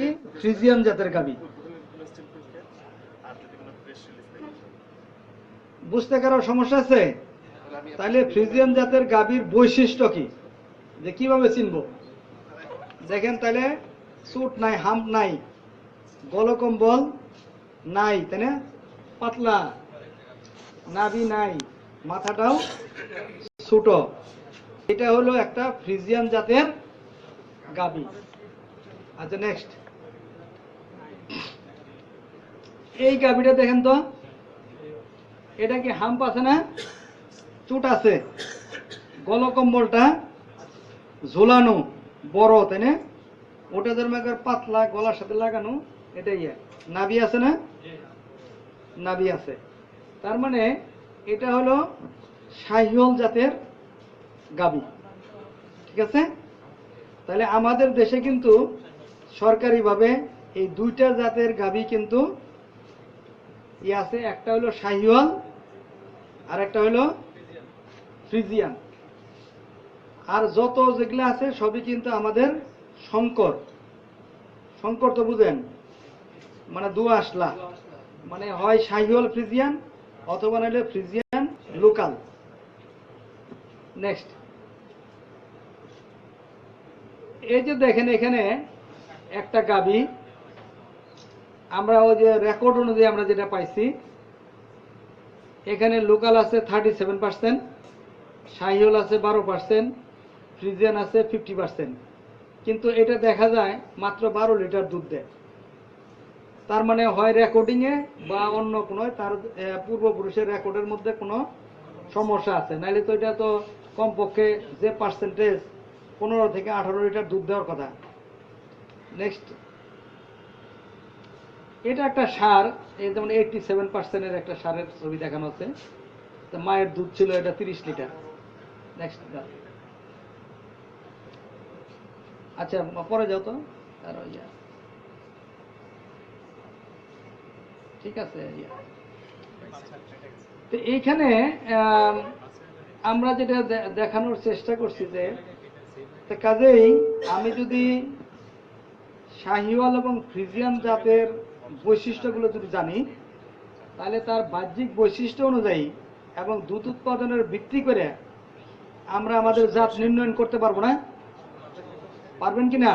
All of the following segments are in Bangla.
কি ফ্রিজিয়ান জাতের গাভী। বুঝতে কারো সমস্যা আছে? তাহলে ফ্রিজিয়ান জাতের গাভীর বৈশিষ্ট্য কি, যে কিভাবে চিনবো? দেখেন তাহলে চুট নাই, হাম্প নাই, গলকম্বল নাই, তাই না, পাতলা, নাভি নাই, মাথাটাও ছোট। এটা হলো একটা ফ্রিজিয়ান জাতের গাভী। আচ্ছা নেক্সট, এই গাভীটা দেখেন তো, এটা কি হাম্প আছে না, চুট আছে, গলকম্বলটা ঝোলানো বড়, তাই না, ওটা ধর্ম পাতলা, গলার সাথে লাগানো, এটাই নাভি আছে না, নাভি আছে। তার মানে এটা হলো শাহিওয়াল জাতের গাভী। ঠিক আছে? তাহলে আমাদের দেশে কিন্তু সরকারিভাবে এই দুইটা জাতের গাভী কিন্তু আছে, একটা হলো শাহিওয়াল আর একটা হলো ফ্রিজিয়ান। আর যত যেগুলো আছে সবই কিন্তু আমাদের শঙ্কর। শঙ্কর তো বুঝেন, মানে দুয়াশলা, মানে হয় শাহিওয়াল ফ্রিজিয়ান অথবা নাহলে ফ্রিজিয়ান লোকাল। নেক্সট, এই যে দেখেন এখানে একটা গাভী, আমরা ওই যে রেকর্ড অনুযায়ী আমরা যেটা পাইছি, এখানে লোকাল আছে 37%, শাহিওয়াল আছে 12%, ফ্রিজিয়ান আছে 50%, কিন্তু এটা দেখা যায় মাত্র 12 লিটার দুধ দেয়। তার মানে হয় রেকর্ডিংয়ে বা অন্য কোনো তার পূর্বপুরুষের রেকর্ডের মধ্যে কোনো সমস্যা আছে, নাইলে তো এটা তো কমপক্ষে যে পার্সেন্টেজ 15 থেকে 18 লিটার দুধ দেওয়ার কথা। নেক্সট, এটা একটা সার, এই যেমন 87%-এর একটা সারের ছবি দেখানো আছে, মায়ের দুধ ছিল এটা 30 লিটার। নেক্সট, আচ্ছা পরে যাও তো, আর ঠিক আছে। তো এইখানে আমরা যেটা দেখানোর চেষ্টা করছি যে, কাজেই আমি যদি শাহিওয়াল এবং ফ্রিজিয়ান জাতের বৈশিষ্ট্যগুলো যদি জানি, তাহলে তার বাহ্যিক বৈশিষ্ট্য অনুযায়ী এবং দুধ উৎপাদনের ভিত্তি করে আমরা আমাদের জাত নির্ণয়ন করতে পারবো না? পারবেন কি না?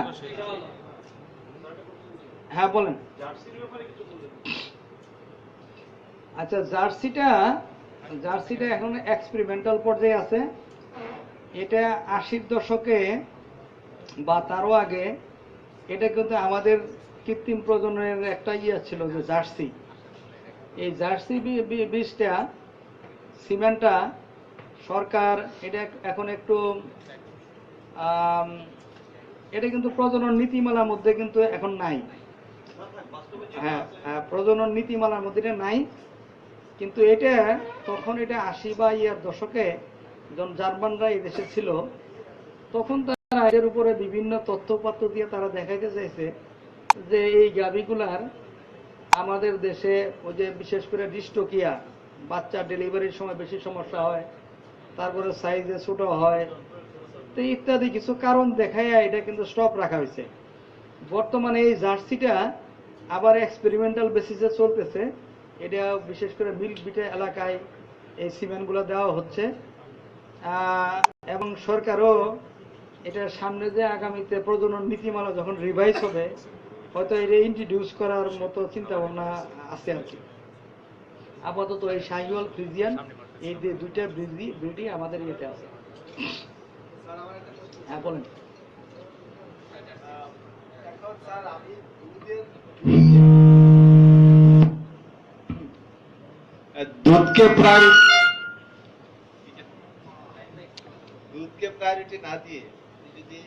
হ্যাঁ বলেন। আচ্ছা, জার্সিটা এখন এক্সপেরিমেন্টাল পর্যায়ে আছে। এটা 80-র দশকে বা তারও আগে এটা কিন্তু আমাদের কৃত্রিম প্রজননের একটা ছিল যে জার্সি। এই জার্সি বীজটা, সিমেন্টটা সরকার এটা এখন একটু এটা কিন্তু প্রজনন নীতিমালার মধ্যে কিন্তু এখন নাই। হ্যাঁ, প্রজনন নীতিমালার মধ্যে এটা নাই, কিন্তু এটা তখন এটা 80 বা ইয়ার দশকে যখন জার্মানরা এই দেশে ছিল, তখন তারা এর উপরে বিভিন্ন তথ্যপত্র দিয়ে তারা দেখাইতে চাইছে যে এই গাভীগুলার আমাদের দেশে ওই যে বিশেষ করে ডিস্টোকিয়া, বাচ্চা ডেলিভারির সময় বেশি সমস্যা হয়, তারপরে সাইজে ছোট হয়, তো ইত্যাদি কিছু কারণ দেখায় এটা কিন্তু স্টপ রাখা হয়েছে। বর্তমানে এই জার্সিটা আবার এক্সপেরিমেন্টাল বেসিসে চলতেছে। এটা বিশেষ করে মিল্ক বিটা এলাকায় এই সিমেন্টগুলো দেওয়া হচ্ছে, এবং সরকারও এটার সামনে যে আগামীতে প্রজনন নীতিমালা যখন রিভাইজ হবে, হয়তো এটা ইন্ট্রোডিউস করার মতো চিন্তা ভাবনা আছে আর কি। আপাতত এই শাহিওয়াল ফ্রিজিয়ান এই দুইটা ব্রিডই আমাদের ইয়েতে আছে। হ্যাঁ বলেন। দুধকে প্রায়োরিটি না দিয়ে যদি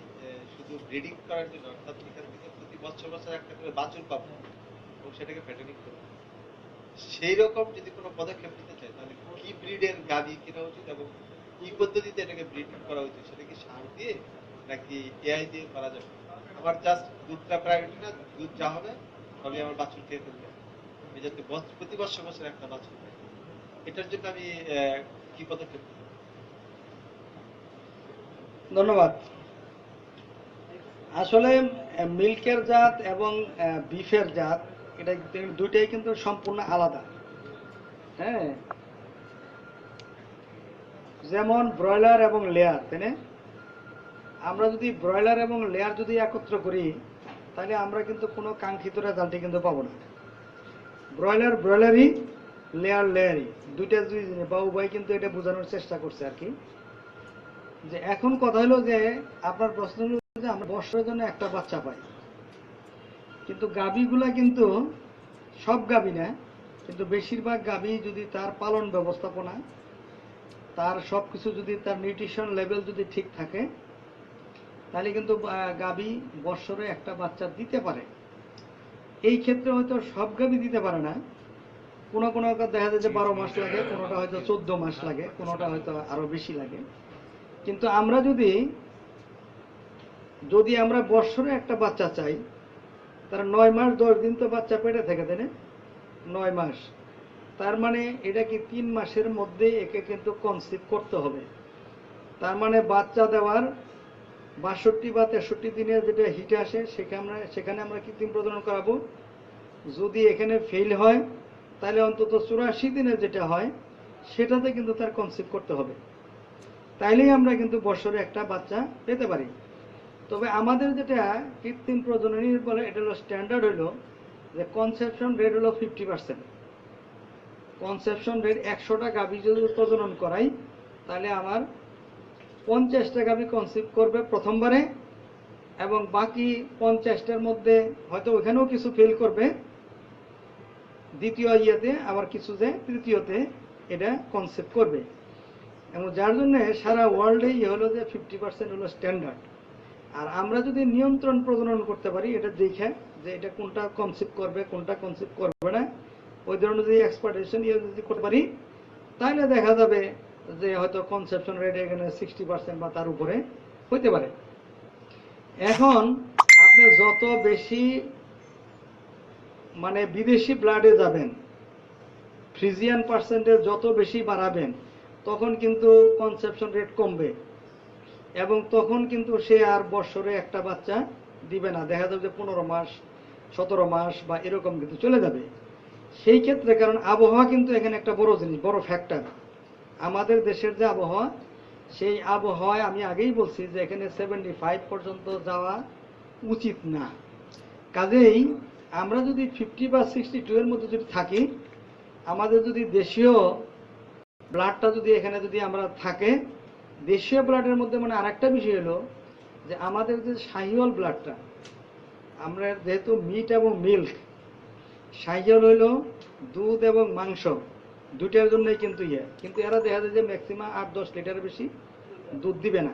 শুধু ব্রিডিং করার জন্য, অর্থাৎ এখান থেকে প্রতি বছর বছর একটা করে বাছুর পাবো এবং সেটাকে ফ্যাটেনিং করবো, সেই রকম যদি কোনো পদক্ষেপ নিতে চায়, তাহলে কি ব্রিডের গাভী কেনা উচিত এবং কি পদ্ধতিতে এটাকে ব্রিডিং করা উচিত? সেটা কি সার দিয়ে নাকি এআই দিয়ে করা যাবে? আমার জাস্ট দুধটা প্রায়োরিটি না, দুধ যা হবে সবই আমার বাছুর খেয়ে ফেলবে, এই যাতে প্রতি বছর বছর একটা বাছুর পাই, এটার জন্য আমি কি পদক্ষেপ নেব? ধন্যবাদ। আসলে মিল্কের জাত এবং বিফের জাত এটা দুইটাই কিন্তু সম্পূর্ণ আলাদা। হ্যাঁ, যেমন ব্রয়লার এবং লেয়ার, তাই না? আমরা যদি ব্রয়লার এবং লেয়ার যদি একত্র করি তাহলে আমরা কিন্তু কোনো কাঙ্ক্ষিত রেজাল্টই কিন্তু পাবো না। ব্রয়লার ব্রয়লারই, লেয়ার লেয়ারই, দুইটা দুই জিনিস বা উভয় কিন্তু এটা বোঝানোর চেষ্টা করছে আর কি। যে এখন কথা হলো যে আপনার প্রশ্ন হলো যে আমরা বছরের জন্য একটা বাচ্চা পাই, কিন্তু গাভীগুলা কিন্তু সব গাভী না, কিন্তু বেশিরভাগ গাভী যদি তার পালন ব্যবস্থাপনা, তার সব কিছু যদি তার নিউট্রিশন লেভেল যদি ঠিক থাকে তাহলে কিন্তু গাভী বছরে একটা বাচ্চা দিতে পারে। এই ক্ষেত্রে হয়তো সব গাভী দিতে পারে না, কোনো কোনো দেখা যায় যে 12 মাস লাগে, কোনোটা হয়তো 14 মাস লাগে, কোনোটা হয়তো আরো বেশি লাগে। কিন্তু আমরা যদি যদি আমরা বছরে একটা বাচ্চা চাই, তার 9 মাস 10 দিন তো বাচ্চা পেটে থেকে, তাই না? 9 মাস, তার মানে এটা কি 3 মাসের মধ্যে একে কিন্তু কনসিভ করতে হবে। তার মানে বাচ্চা দেওয়ার 62 বা 63 দিনের যেটা হিটে আসে সেখানে আমরা কৃত্রিম প্রজনন করাবো। যদি এখানে ফেল হয় তাহলে অন্তত 84 দিনের যেটা হয় সেটাতে কিন্তু তার কনসিভ করতে হবে, তাইলেই আমরা কিন্তু বছরে একটা বাচ্চা পেতে পারি। তবে আমাদের যেটা কৃত্রিম প্রজননী বলে, এটা হলো স্ট্যান্ডার্ড হলো যে কনসেপশন রেট হলো 50%। কনসেপশন রেট 100টা গাভী যদি প্রজনন করাই তাহলে আমার 50টা গাভী কনসিভ করবে প্রথমবারে, এবং বাকি 50টার মধ্যে হয়তো ওখানেও কিছু ফেল করবে দ্বিতীয় ইয়েতে, আবার কিছু যে তৃতীয়তে এটা কনসিভ করবে। এবং যার জন্য সারা ওয়ার্ল্ডে ইয়ে হলো যে 50% হলো স্ট্যান্ডার্ড। আর আমরা যদি নিয়ন্ত্রণ প্রজনন করতে পারি, এটা দেখে যে এটা কোনটা কনসিভ করবে কোনটা কনসিভ করবে না, ওই ধরনের যদি এক্সপেক্টেশন ইয়ে যদি করতে পারি তাহলে দেখা যাবে যে হয়তো কনসেপশন রেট এখানে 60% বা তার উপরে হইতে পারে। এখন আপনি যত বেশি মানে বিদেশি ব্লাডে যাবেন, ফ্রিজিয়ান পার্সেন্টেজ যত বেশি বাড়াবেন, তখন কিন্তু কনসেপশন রেট কমবে, এবং তখন কিন্তু সে আর বছরে একটা বাচ্চা দিবে না। দেখা যাবে যে 15 মাস 17 মাস বা এরকম কিন্তু চলে যাবে। সেই ক্ষেত্রে কারণ আবহাওয়া কিন্তু এখানে একটা বড় জিনিস, বড় ফ্যাক্টর। আমাদের দেশের যে আবহাওয়া, সেই আবহাওয়ায় আমি আগেই বলছি যে এখানে 75 পর্যন্ত যাওয়া উচিত না। কাজেই আমরা যদি 50 বা 62 এর মধ্যে যদি থাকি, আমাদের যদি দেশীয় ব্লাডটা যদি এখানে যদি আমরা থাকে, দেশীয় ব্লাডের মধ্যে মানে আরেকটা বিষয় হলো যে আমাদের যে শাহিওয়াল ব্লাডটা, আমরা যেহেতু মিট এবং মিল্ক, শাহিওয়াল হইলো দুধ এবং মাংস দুইটার জন্যই কিন্তু কিন্তু এরা দেখা যায় যে ম্যাক্সিমাম 8-10 লিটারের বেশি দুধ দিবে না।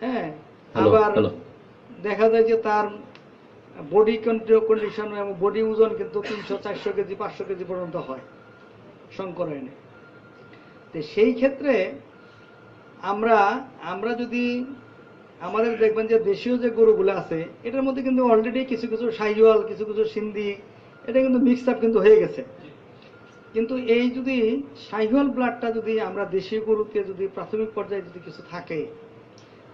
হ্যাঁ, আবার দেখা যায় যে তার বডি কন্ডিশন এবং বডি ওজন কিন্তু 300-400 কেজি 500 কেজি পর্যন্ত হয় সংকরায়নে। তো সেই ক্ষেত্রে আমরা যদি আমাদের দেখবেন যে দেশীয় যে গরুগুলো আছে এটার মধ্যে কিন্তু অলরেডি কিছু কিছু শাহিওয়াল, কিছু কিছু সিন্ধি, এটা কিন্তু মিক্স আপ কিন্তু হয়ে গেছে। কিন্তু এই যদি শাহিওয়াল ব্লাডটা যদি আমরা দেশীয় গরুকে যদি প্রাথমিক পর্যায়ে যদি কিছু থাকে,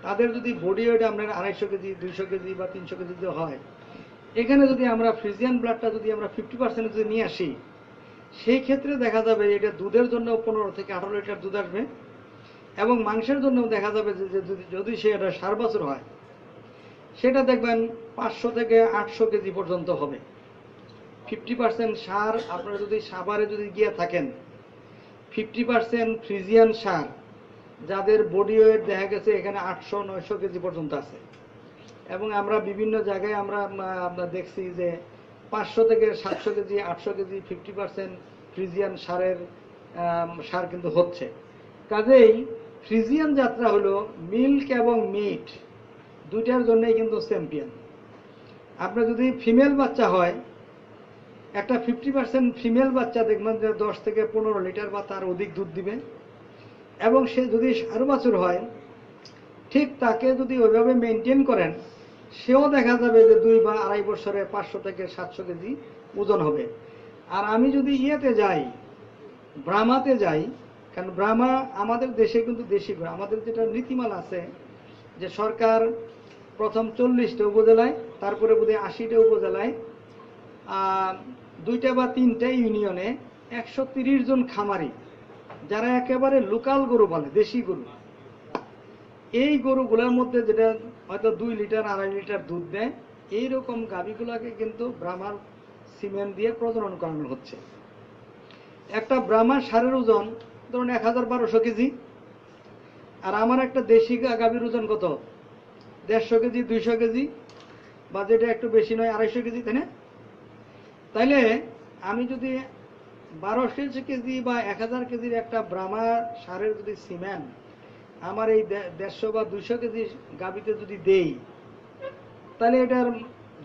তাদের যদি বডি ওয়েট আপনার 250 কেজি 200 কেজি বা 300 কেজি যদি হয়, এখানে যদি আমরা ফ্রিজিয়ান ব্লাডটা যদি আমরা 50% যদি নিয়ে আসি, সেই ক্ষেত্রে দেখা যাবে এটা দুধের জন্য 15 থেকে 18 লিটার দুধ আসবে, এবং মাংসের জন্য দেখা যাবে যে যদি সে এটা 4 বছর হয়, সেটা দেখবেন 500 থেকে 800 কেজি পর্যন্ত হবে। 50% সার আপনারা যদি সাভারে যদি গিয়ে থাকেন, 50% ফ্রিজিয়ান সার যাদের বডি ওয়েট দেখা গেছে এখানে 800-900 কেজি পর্যন্ত আছে, এবং আমরা বিভিন্ন জায়গায় আমরা দেখছি যে 500 থেকে 700 কেজি 800 কেজি 50% ফ্রিজিয়ান সার কিন্তু হচ্ছে। কাজেই ফ্রিজিয়ান যাত্রা হলো মিল্ক এবং মিট দুইটার জন্যই কিন্তু চ্যাম্পিয়ন। আপনার যদি ফিমেল বাচ্চা হয়, একটা 50% ফিমেল বাচ্চা দেখবেন যে 10 থেকে 15 লিটার বা তার অধিক দুধ দিবে, এবং সে যদি 4 বছর হয়, ঠিক তাকে যদি ওইভাবে মেনটেন করেন, সেও দেখা যাবে যে 2 বা 2.5 বছরে 500 থেকে 700 কেজি ওজন হবে। আর আমি যদি ইয়েতে যাই, ব্রাহ্মাতে যাই, কারণ ব্রাহ্মা আমাদের দেশে কিন্তু দেশি, আমাদের যেটা নীতিমালা আছে যে সরকার প্রথম 40টা উপজেলায়, তারপরে বোধহয় 80টা উপজেলায়, 2টা বা 3টা ইউনিয়নে 130 জন খামারি, যারা একেবারে লোকাল গরু বলে, দেশি গরু। এই গরুগুলোর মধ্যে যেটা হয়তো 2 লিটার 2.5 লিটার দুধ দেয়, এইরকম গাভীগুলোকে কিন্তু ব্রাহ্মার সিমেন্ট দিয়ে প্রজনন করানো হচ্ছে। একটা ব্রাহ্মার ষাঁড়ের ওজন ধরুন 1200 কেজি, আর আমার একটা দেশি গাভীর ওজন কত, 150 কেজি, 200 কেজি, বা যেটা একটু বেশি নয় 250 কেজি, তাই না? তাইলে আমি যদি 1200 কেজি বা 1000 কেজির একটা ব্রাহ্মা ষাঁড়ের যদি সিমেন্ট আমার এই 150 বা 200 কেজি গাভীতে যদি দেই, তাহলে এটার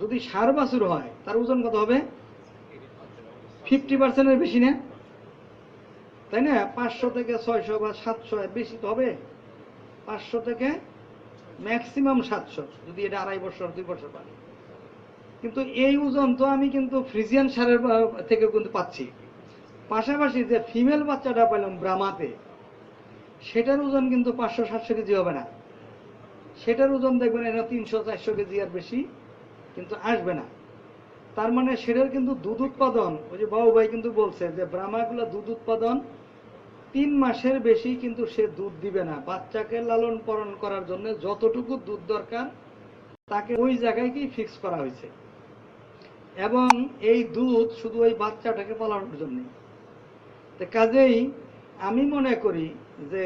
যদি ষাঁড় বাছুর হয় তার ওজন কত হবে? 50%-এর বেশি না, তাই না? 500 থেকে 600 বা 700, বেশি তো হবে 500 থেকে ম্যাক্সিমাম 700, যদি এটা 2.5 বছর 2 বছর পারে। কিন্তু এই ওজন তো আমি কিন্তু ফ্রিজিয়ান ষাঁড়ের থেকে কিন্তু পাচ্ছি। পাশাপাশি যে ফিমেল বাচ্চাটা পেলাম ব্রাহ্মাতে, সেটার ওজন কিন্তু 500-700 কেজি হবে না, সেটার ওজন দেখবেন এটা 300-400 কেজি আর বেশি কিন্তু আসবে না। তার মানে সেটার কিন্তু দুধ উৎপাদন, ওই যে বাবু ভাই কিন্তু বলছে যে ব্রাহ্মাগুলো দুধ উৎপাদন 3 মাসের বেশি কিন্তু সে দুধ দিবে না। বাচ্চাকে লালন পালন করার জন্য যতটুকু দুধ দরকার তাকে ওই জায়গায়ই ফিক্স করা হয়েছে, এবং এই দুধ শুধু ওই বাচ্চাটাকে পালানোর জন্য। তো কাজেই আমি মনে করি যে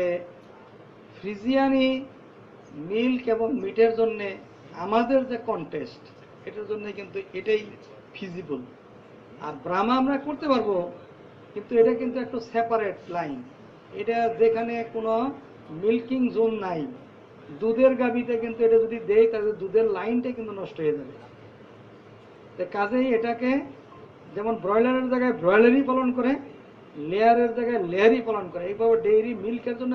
ফ্রিজিয়ানি মিল্ক এবং মিটের জন্য আমাদের যে কন্টেস্ট, এটার জন্য কিন্তু এটাই ফিজিবল। আর ব্রাহ্মা আমরা করতে পারবো, কিন্তু এটা কিন্তু একটু সেপারেট লাইন। এটা যেখানে কোনো মিল্কিং জোন নাই, দুধের গাভীতে কিন্তু এটা যদি দেয় তাহলে দুধের লাইনটা কিন্তু নষ্ট হয়ে যাবে। তো কাজেই এটাকে যেমন ব্রয়লারের জায়গায় ব্রয়লারই পালন করে, লেয়ারের জায়গায় লেয়ারই পালন করে, এইভাবে ডেইরি মিল্কের জন্য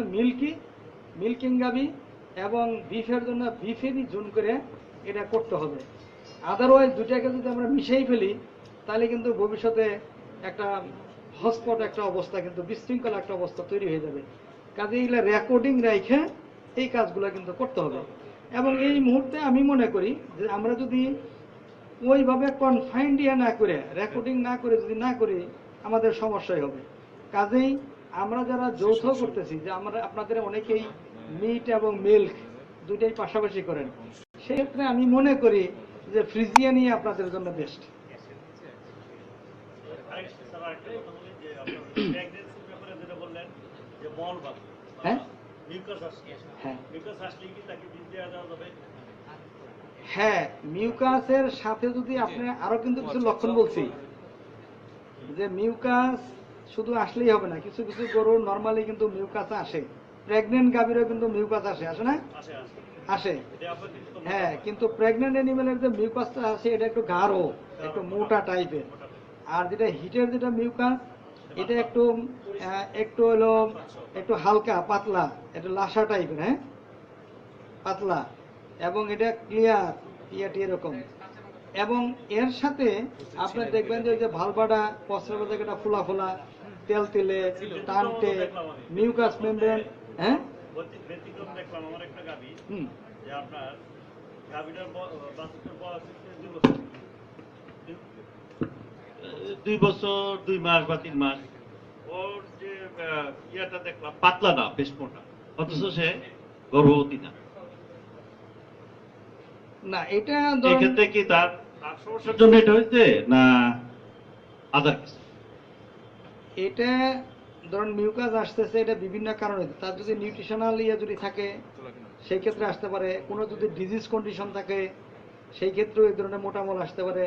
মিল্কিং গাভী এবং বিফের জন্য বিফেরই জোন করে এটা করতে হবে। আদারওয়াইজ দুটাকে যদি আমরা মিশাই ফেলি, তাহলে কিন্তু ভবিষ্যতে একটা হটস্পট একটা অবস্থা, কিন্তু বিশৃঙ্খল একটা অবস্থা তৈরি হয়ে যাবে। কাজে এগুলা রেকর্ডিং রেখে এই কাজগুলো কিন্তু করতে হবে। এবং এই মুহূর্তে আমি মনে করি যে আমরা যদি ওইভাবে কনফাইন্ড না করে, রেকর্ডিং না করে যদি না করি, আমাদের সমস্যাই হবে। কাজেই আমরা যারা যৌথ করতেছি, যে আমরা আপনাদের অনেকেই মিট এবং মিল্ক দুইটাই পাশাপাশি করেন, সেক্ষেত্রে আমি মনে করি যে ফ্রিজিয়ানই আপনাদের জন্য বেস্ট। হ্যাঁ হ্যাঁ হ্যাঁ, মিউকাসের সাথে যদি আপনি আরো কিন্তু কিছু লক্ষণ বলছি, যে মিউকাস শুধু আসলেই হবে না, কিছু কিছু গরুর নর্মালি কিন্তু মিউকাস আসে, প্রেগনেন্ট গাভীরও কিন্তু মিউকাস আসে, আসে না? আসে। হ্যাঁ, কিন্তু প্রেগনেন্ট অ্যানিমেলের যে মিউকাসটা আসে এটা একটু গাঢ়, একটু মোটা টাইপের। আর যেটা হিটের যেটা মিউকাস, এটা একটু একটু হলো একটু হালকা পাতলা, একটু লাসা টাইপের, হ্যাঁ, পাতলা, এবং এটা ক্লিয়ার ইয়াটি এরকম। এবং এর সাথে আপনি দেখবেন যে ওই যে ভালবাডা পশ্চাৎ জায়গাটা ফোলা ফোলা, তেল তেলে, টানটে, মিউকাস মেমব্রেন। হ্যাঁ, দেখলাম আমার একটা গাবি, হুম, যে আপনার গাবিটার বাছুরটার বয়স হচ্ছে 2 বছর, 2 বছর 2 মাস বা 3 মাস। ওর যে ইয়াটা দেখলাম পাতলা না, বেশ মোটা, অথচ সে গর্ভবতী না। না এটা এক্ষেত্রে কি তার সমস্যার জন্য এটা হয়েছে না আদার কিছু? এটা ধরুন মিউকাস আসতেছে, এটা বিভিন্ন কারণে। তার যদি নিউট্রিশনাল ইয়ে যদি থাকে সেই ক্ষেত্রে আসতে পারে, কোনো যদি ডিজিজ কন্ডিশন থাকে সেই ক্ষেত্রেও এই ধরনের মোটামল আসতে পারে।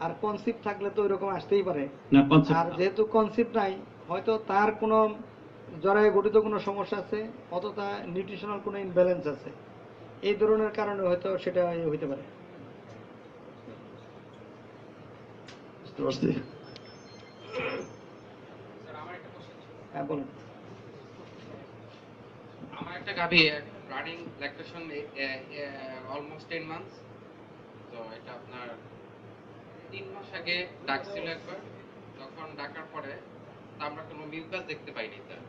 আর কনসিপ্ট থাকলে তো ওইরকম আসতেই পারে। না কনসেপ্ট, আর যেহেতু কনসিপ্ট নাই, হয়তো তার কোনো জরায়ু গঠিত কোনো সমস্যা আছে, অথবা নিউট্রিশনাল কোনো ইনব্যালেন্স আছে, এই ধরনের কারণে হয়তো সেটা হইতে পারে। বুঝতে পারছি। হ্যাঁ বলুন। আমার একটা গাভী রানিং ল্যাকটেশন অলমোস্ট 10 মান্থস। তো এটা আপনার 3 মাস আগে ডাকছিল একবার, তখন ডাকার পরে তা আমরা কোনো মিউকাস দেখতে পাইনি তার।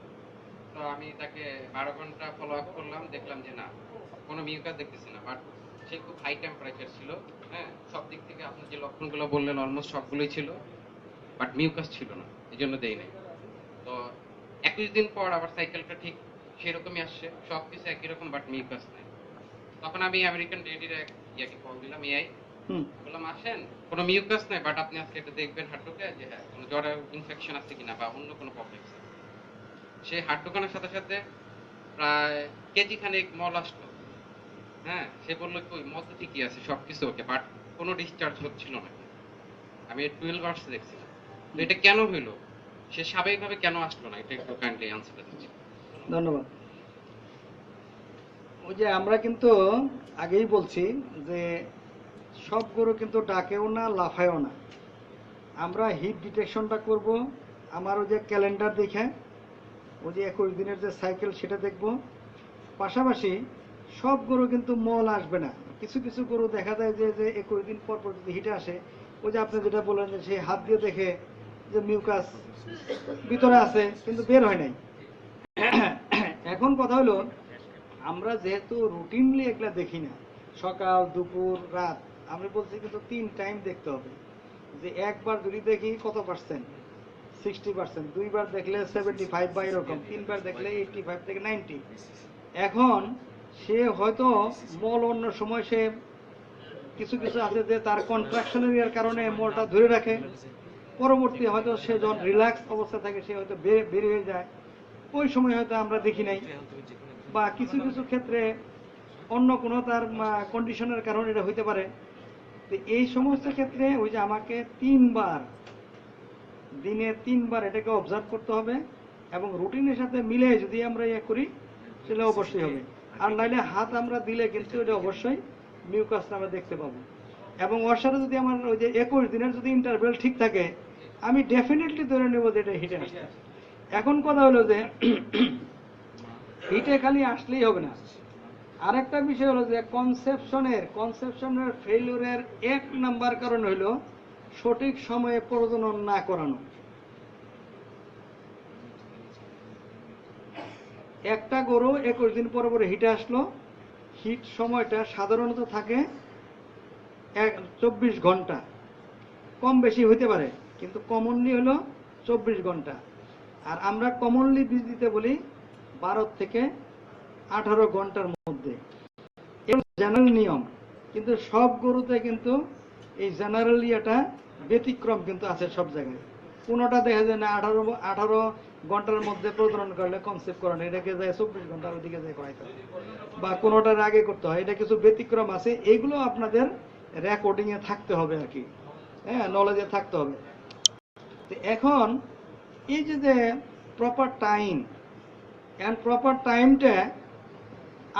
তো আমি তাকে 12 ঘন্টা ফলো আপ করলাম, দেখলাম যে না, কোনো মিউকাস দেখতেছি না। বাট সে খুব হাই টেম্পারেচার ছিল, হ্যাঁ, সব দিক থেকে আপনি যে লক্ষণগুলো বললেন অলমোস্ট সবগুলোই ছিল, বাট মিউকাস ছিল না, এই জন্য দেই নাই। তো 21 দিন পর আবার সাইকেলটা ঠিক সেরকমই আসছে, সবকিছু একই রকম, বাট মিউকাস নাই। তখন আমি আমেরিকান ডেডির এক ইয়াকে কল দিলাম, এআই, হুম। বললাম আসেন, কোনো মিউকাস নাই, বাট আপনি আজকে এটা দেখবেন হাঁটুকে যে হ্যাঁ কোনো জ্বরের ইনফেকশন আছে কিনা বা অন্য কোনো প্রবলেম আছে। সে হাত ঢোকানোর সাথে সাথে প্রায় কেজি খানেক মল আসলো। হ্যাঁ, সে বললো কই মল তো ঠিকই আছে, সবকিছু ওকে, বাট কোনো ডিসচার্জ হচ্ছিল না। আমি 12 আওয়ার্স দেখছিলাম। তো এটা কেন হইলো, সে স্বাভাবিকভাবে কেন আসলো না, এটা একটু কাইন্ডলি আনসারটা দিচ্ছি। ধন্যবাদ। ওই যে আমরা কিন্তু আগেই বলছি যে সব গরু কিন্তু ডাকেও না, লাফায়ও না। আমরা হিট ডিটেকশনটা করব, আমার ওই যে ক্যালেন্ডার দেখে ওই যে 21 দিনের যে সাইকেল সেটা দেখব। পাশাপাশি সব গরু কিন্তু মল আসবে না, কিছু কিছু গরু দেখা যায় যে 21 দিন পর পর যদি হিটে আসে, ওই যে আপনি যেটা বললেন যে সেই হাত দিয়ে দেখে যে মিউকাস ভিতরে আছে কিন্তু বের হয় নাই। এখন কথা হলো, আমরা যেহেতু রুটিনলি এগুলা দেখি না, সকাল দুপুর রাত, আমি বলছি কিন্তু 3 টাইম দেখতে হবে। যে একবার যদি দেখি কত পার্সেন্ট, 60%, দুইবার দেখলে 75 বা এরকম, তিনবার দেখলে 85 থেকে 90। এখন সে হয়তো মল অন্য সময় সে কিছু কিছু আছে যে তার কন্ট্রাকশনের এর কারণে মলটা ধরে রাখে, পরবর্তী হয়তো সে যখন রিল্যাক্স অবস্থা থাকে সে হয়তো বের হয়ে যায়, ওই সময় হয়তো আমরা দেখি নাই। বা কিছু কিছু ক্ষেত্রে অন্য কোনো তার কন্ডিশনের কারণে এটা হইতে পারে। তো এই সমস্ত ক্ষেত্রে ওই যে আমাকে দিনে 3বার এটাকে অবজার্ভ করতে হবে, এবং রুটিনের সাথে মিলে যদি আমরা ইয়ে করি সেটা অবশ্যই হবে। আর নাইলে হাত আমরা দিলে কিন্তু এটা অবশ্যই মিউকাসটা আমরা দেখতে পাবো। এবং ওর সাথে যদি আমার ওই যে 21 দিনের যদি ইন্টারভেল ঠিক থাকে, আমি ডেফিনেটলি ধরে নেব যে এটা হিটে আসছে। এখন কথা হলো যে হিটে খালি আসলেই হবে না, আরেকটা বিষয় হলো যে কনসেপশনের ফেলিওরের 1 নাম্বার কারণ হলো সঠিক সময়ে প্রজনন না করানো। একটা গরু 21 দিন পর পরে হিটে আসলো, হিট সময়টা সাধারণত থাকে 24 ঘন্টা, কম বেশি হইতে পারে, কিন্তু কমনলি হলো 24 ঘন্টা। আর আমরা কমনলি বীজ দিতে বলি 12 থেকে 18 ঘন্টার মধ্যে, জেনারেল নিয়ম। কিন্তু সব গরুতে কিন্তু এই জেনারেল ইয়েটা ব্যতিক্রম কিন্তু আছে সব জায়গায়। কোনোটা দেখা যায় না 18 ঘন্টার মধ্যে প্রজনন করলে কনসেপ্ট করানো, এটাকে যায় 24 ঘন্টার ওদিকে যায় করাইতে হয়, বা কোনোটার আগে করতে হয়, এটা কিছু ব্যতিক্রম আছে। এগুলো আপনাদের রেকর্ডিং এ থাকতে হবে আর কি, হ্যাঁ, নলেজে থাকতে হবে। তো এখন এই যে প্রপার টাইম অ্যান্ড প্রপার টাইমটা,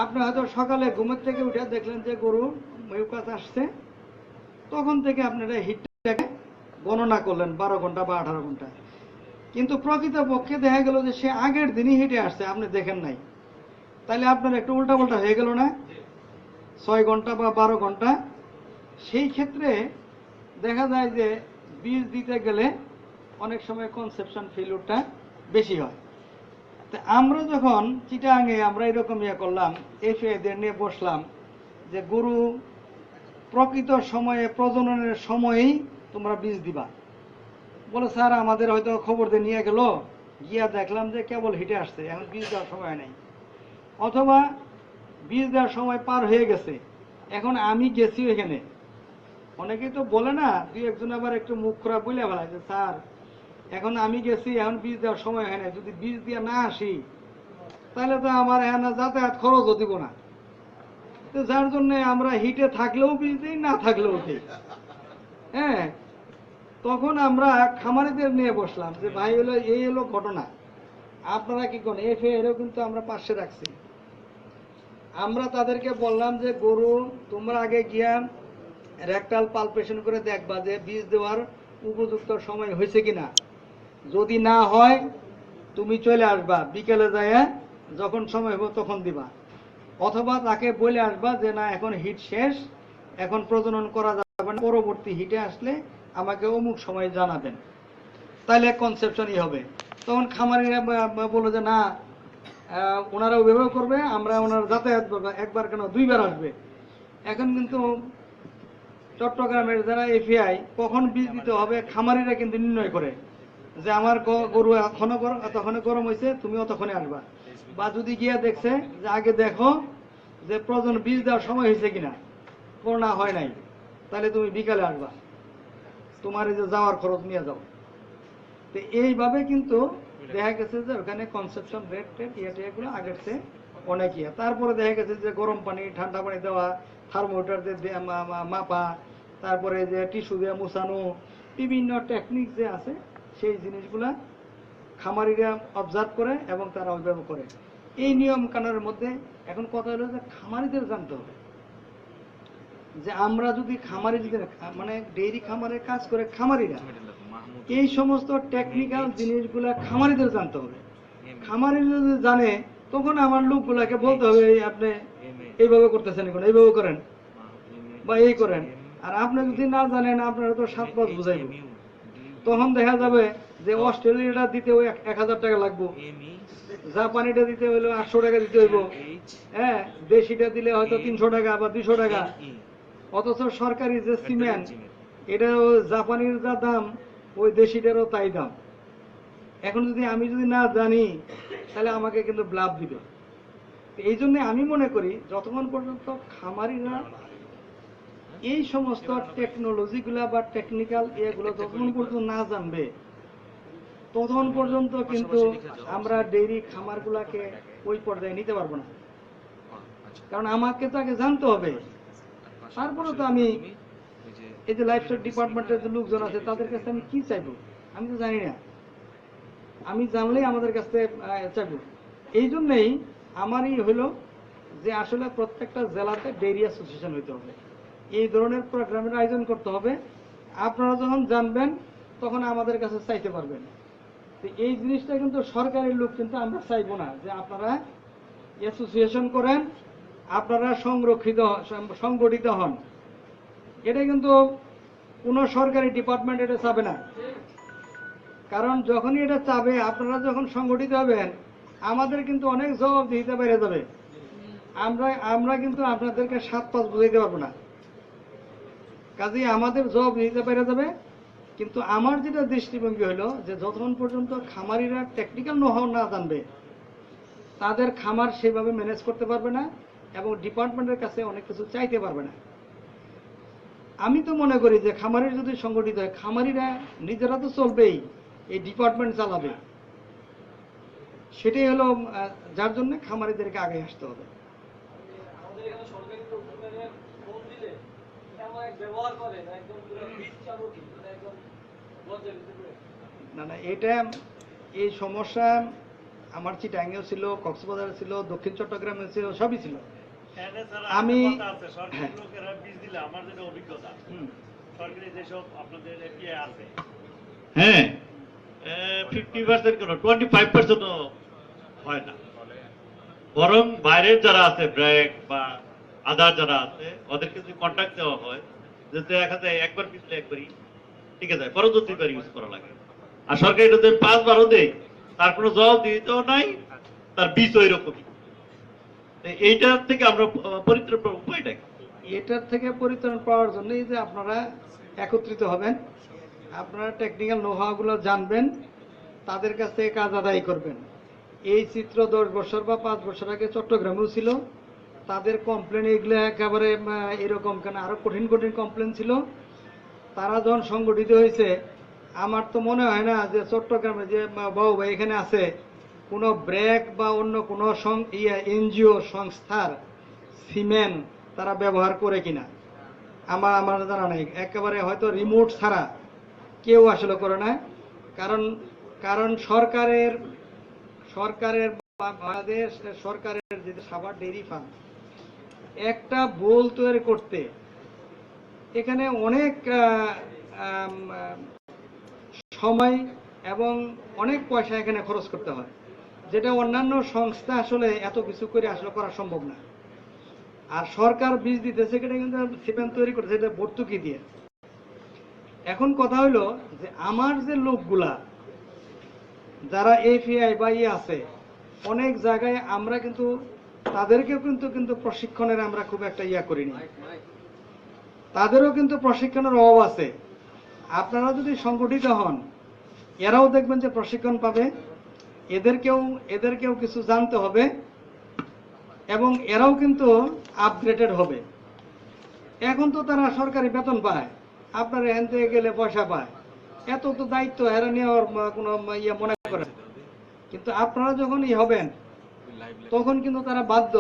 আপনি হয়তো সকালে ঘুমের থেকে উঠে দেখলেন যে গরু মিউকাস আসছে, তখন থেকে আপনারা হিটটাকে গণনা করলেন 12 ঘন্টা বা 18 ঘন্টা, কিন্তু প্রকৃতপক্ষে দেখা গেল যে সে আগের দিনই হিটে আসছে, আপনি দেখেন নাই, তাহলে আপনার একটু উল্টাপাল্টা হয়ে গেল না, 6 ঘন্টা বা 12 ঘন্টা। সেই ক্ষেত্রে দেখা যায় যে বীজ দিতে গেলে অনেক সময় কনসেপশন ফেলিউরটা বেশি হয়। তা আমরা যখন চিটাঙে আমরা এরকম ইয়ে করলাম, এফএদের নিয়ে বসলাম যে গরু প্রকৃত সময়ে প্রজননের সময়েই তোমরা বীজ দিবা, বলে স্যার আমাদের হয়তো খবর দিয়ে নিয়ে গেল, গিয়া দেখলাম যে কেবল হিটে আসছে, এখন বীজ দেওয়ার সময় নাই, অথবা বীজ দেওয়ার সময় পার হয়ে গেছে, এখন আমি গেছি এখানে। অনেকেই তো বলে না, দুই একজন আবার একটু মুখ খারাপ বলে ফেলায় যে স্যার এখন আমি গেছি, এখন বীজ দেওয়ার সময় হয় না, যদি বীজ দিয়ে না আসি তাহলে তো আমার এখানে যাতায়াত খরচও দিব না। তো যার জন্য আমরা হিটে থাকলেও বীজ দিই, না থাকলেও দিই। হ্যাঁ, তখন আমরা খামারিদের নিয়ে বসলাম যে ভাই হলো এই হলো ঘটনা, আপনারা কি করেন। এরও কিন্তু আমরা পাশে রাখছি। আমরা তাদেরকে বললাম যে গরু তোমরা আগে গিয়া রেকটাল পালপেশন করে দেখবা যে বীজ দেওয়ার উপযুক্ত সময় হয়েছে কিনা, যদি না হয় তুমি চলে আসবা, বিকেলে যায় যখন সময় হবে তখন দিবা, অথবা তাকে বলে আসবা যে না এখন হিট শেষ, এখন প্রজনন করা যাবে না, পরবর্তী হিটে আসলে আমাকে অমুক সময় জানাবেন, তাহলে কনসেপশনই হবে। তখন খামারিরা বললো যে না, ওনারা ওইভাবে করবে, আমরা ওনার যাতায়াত করবো, একবার কেন 2বার আসবে। এখন কিন্তু চট্টগ্রামের যারা এফিআই কখন বীজ দিতে হবে খামারিরা কিন্তু নির্ণয় করে যে আমার গরু তখন গরম হয়েছে, তুমি অতক্ষণে আসবা। বা যদি গিয়া দেখছে যে আগে দেখো যে প্রয়োজন বীজ দেওয়ার সময় হয়েছে কিনা, করোনা হয় নাই, তাহলে তুমি বিকালে আসবা, তোমার এই যে যাওয়ার খরচ নিয়ে যাও। তো এইভাবে কিন্তু দেখা গেছে যে ওখানে কনসেপশন রেট এগুলো আগের চেয়ে অনেক ইয়ে। তারপরে দেখা গেছে যে গরম পানি ঠান্ডা পানি দেওয়া, থার্মোমিটার দিয়ে মাপা, তারপরে যে টিস্যু দিয়ে মুছানো, বিভিন্ন টেকনিক যে আছে সেই জিনিসগুলা খামারিরা অবজার্ভ করে এবং তারা অবজার্ভ করে। এই নিয়ম কানুনের মধ্যে এখন কথা হলো যে খামারিদের জানতে হবে যে আমরা যদি খামারি যদি মানে ডেইরি খামারে কাজ করে খামারিরা এই সমস্ত টেকনিক্যাল জিনিসগুলা খামারিদের জানতে হবে। খামারি যদি জানে তখন আমার লোকগুলাকে বলতে হবে আপনি এইভাবে করতেছেন, এখন এইভাবে করেন বা এই করেন। আর আপনি যদি না জানেন আপনারা তো 7 মাস বুঝাইব, তখন দেখা যাবে যে অস্ট্রেলিয়াটা দিতে ওই 1000 টাকা লাগবো, জাপানিটা দিতে হইলো 800 টাকা দিতে হইব, হ্যাঁ দেশিটা দিলে হয়তো 300 টাকা বা 200 টাকা। অথচ সরকারি যে সিমেন্ট এটা জাপানির যা দাম ওই দেশিটারও তাই দাম। এখন যদি আমি যদি না জানি তাহলে আমাকে কিন্তু ব্লাভ দিবে। এই জন্য আমি মনে করি যতক্ষণ পর্যন্ত খামারিরা এই সমস্ত টেকনোলজিগুলা বা টেকনিক্যাল এগুলো যতক্ষণ পর্যন্ত না জানবে ততক্ষণ পর্যন্ত কিন্তু আমরা ডেইরি খামারগুলাকে ওই পর্যায়ে নিতে পারবো না। কারণ আমাকে তো আগে জানতে হবে, তারপরে তো আমি এই যে লাইফস্টাইল ডিপার্টমেন্টের যে লোকজন আছে তাদের কাছে আমি কি চাইবো, আমি তো জানি না। আমি জানলেই আমাদের কাছে চাইবো। এই জন্যই আমারই হলো যে আসলে প্রত্যেকটা জেলাতে ডেইরি অ্যাসোসিয়েশন হইতে হবে, এই ধরনের প্রোগ্রামের আয়োজন করতে হবে। আপনারা যখন জানবেন তখন আমাদের কাছে চাইতে পারবেন। তো এই জিনিসটা কিন্তু সরকারের লোক কিন্তু আমরা চাইবো না যে আপনারা অ্যাসোসিয়েশন করেন, আপনারা সংগঠিত হন। এটা কিন্তু কোনো সরকারি ডিপার্টমেন্ট এটা চাবে না। কারণ যখনই এটা চাবে, আপনারা যখন সংগঠিত হবেন আমাদের কিন্তু অনেক জবাবদিহিতা বেড়ে যাবে। আমরা কিন্তু আপনাদেরকে 7 পাঁচ বুঝাইতে পারবো না, কাজেই আমাদের জবাবদিহিতা বেড়ে যাবে। কিন্তু আমার যেটা দৃষ্টিভঙ্গি হলো যে যতক্ষণ পর্যন্ত খামারিরা টেকনিক্যাল নো-হাউ না জানবে তাদের খামার সেভাবে ম্যানেজ করতে পারবে না এবং ডিপার্টমেন্টের কাছে অনেক কিছু চাইতে পারবে না। আমি তো মনে করি যে খামারি যদি সংগঠিত হয় খামারিরা নিজেরা তো চলবেই, এই ডিপার্টমেন্ট চালাবে। সেটাই হলো যার জন্য খামারিদেরকে আগে আসতে হবে। না না, এটা এই সমস্যা আমার চিটাঙ্গেও ছিল, কক্সবাজারে ছিল, দক্ষিণ চট্টগ্রামে ছিল, সবই ছিল। আমি হ্যাঁ 50% কেন 25% হয় না, বরং বাইরের যারা আছে ব্র্যাক বা আদার যারা আছে ওদেরকে যদি কন্ট্যাক্ট দেওয়া হয় যে দেখা যায় একবার পিছলে একবারই ঠিক আছে, পরবর্তী 2বার ইউজ করা লাগে। আর সরকার এটা 5বারও দেয়, তার কোনো জবাব দিতেও নাই, তার বীজ ওই রকমই। এইটার থেকে আমরা পরিত্রাণ পাওয়ার উপায়টা কি? এটার থেকে পরিত্রাণ পাওয়ার জন্য যে আপনারা একত্রিত হবেন, আপনারা টেকনিক্যাল নো-হাউগুলো জানবেন, তাদের কাছ থেকে কাজ আদায় করবেন। এই চিত্র 10 বছর বা 5 বছর আগে চট্টগ্রামেও ছিল, তাদের কমপ্লেন এগুলো একেবারে এরকম কেন আরো কঠিন কঠিন কমপ্লেন ছিল। তারা যখন সংগঠিত হয়েছে আমার তো মনে হয় না যে চট্টগ্রামে যে বাবু ভাই এখানে আছে কোনো ব্র্যাক বা অন্য কোনো এনজিও সংস্থার সিমেন্ট তারা ব্যবহার করে কিনা আমার জানা নাই। একেবারে হয়তো রিমোট ছাড়া কেউ আসলে করে না। কারণ সরকারের বাংলাদেশ সরকারের যে সাভার ডেইরি ফার্ম একটা বোল তৈরি করতে এখানে অনেক সময় এবং অনেক পয়সা এখানে খরচ করতে হয়, যেটা অন্যান্য সংস্থা আসলে এত কিছু করে আসলে করা সম্ভব না। আর সরকার বীজ দিতেছে সেটা কিন্তু সিমেন্ট তৈরি করতেছে এটা ভর্তুকি দিয়ে। এখন কথা হলো যে আমার যে লোকগুলা যারা এফিআই বা আছে অনেক জায়গায় আমরা কিন্তু তাদেরকেও কিন্তু কিন্তু প্রশিক্ষণের আমরা খুব একটা ইয়া করিনি, তাদেরও কিন্তু প্রশিক্ষণের অভাব আছে। আপনারা যদি সংগঠিত হন, এরাও দেখবেন যে প্রশিক্ষণ পাবে, এদেরকেও কিছু জানতে হবে এবং এরাও কিন্তু আপগ্রেডেড হবে। এখন তো তারা সরকারি বেতন পায়, আপনার এখান থেকে গেলে পয়সা পায়, এত তো দায়িত্ব এরা নেওয়ার কোনো ইয়ে মনে করে না। কিন্তু আপনারা যখন হবেন তখন কিন্তু তারা বাধ্য।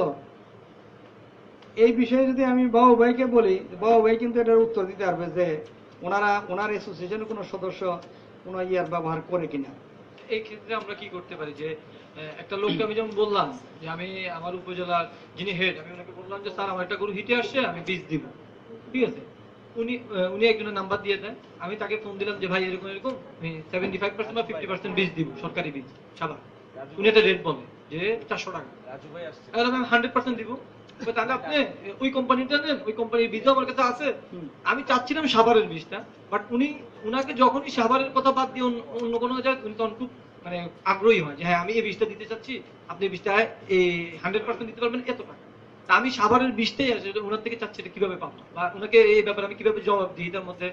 এই বিষয়ে যদি আমি বাবু ভাইকে বলি, বাবু ভাই কিন্তু এটার উত্তর দিতে পারবে যে ওনার অ্যাসোসিয়েশনের কোনো সদস্য কোনো ইয়ার ব্যবহার করে কিনা। এই ক্ষেত্রে আমরা কি করতে পারি যে একটা লোককে আমি যেমন বললাম যে আমি আমার উপজেলার যিনি হেড, আমি ওনাকে বললাম যে স্যার আমার একটা গরু হিটে আসছে, আমি বীজ দিব, ঠিক আছে। উনি একজনের নাম্বার দিয়ে দেন, আমি তাকে ফোন দিলাম যে ভাই এরকম এরকম আমি 75% বা 50% বীজ দিব, সরকারি বীজ সাবান। উনি একটা রেট বলে যে 400 টাকা, আর আমি 100% দিব। তাহলে আপনি ওই কোম্পানিটা নেন, ওই কোম্পানির বীজও আমার কাছে আছে। আমি চাচ্ছিলাম সাভারের বীজটা, বাট উনাকে যখনই সাভারের কথা বাদ দিয়ে অন্য কোনো জায়গায় উনি তখন খুব মানে আগ্রহী হয় যে হ্যাঁ আমি এই বীজটা দিতে চাচ্ছি, আপনি এই বীজটা এই 100% দিতে পারবেন এত টাকা। তা আমি সাভারের বীজটাই আছে, ওনার থেকে চাচ্ছি এটা কিভাবে পাবো, বা ওনাকে এই ব্যাপারে আমি কিভাবে জবাবদিহিতার মধ্যে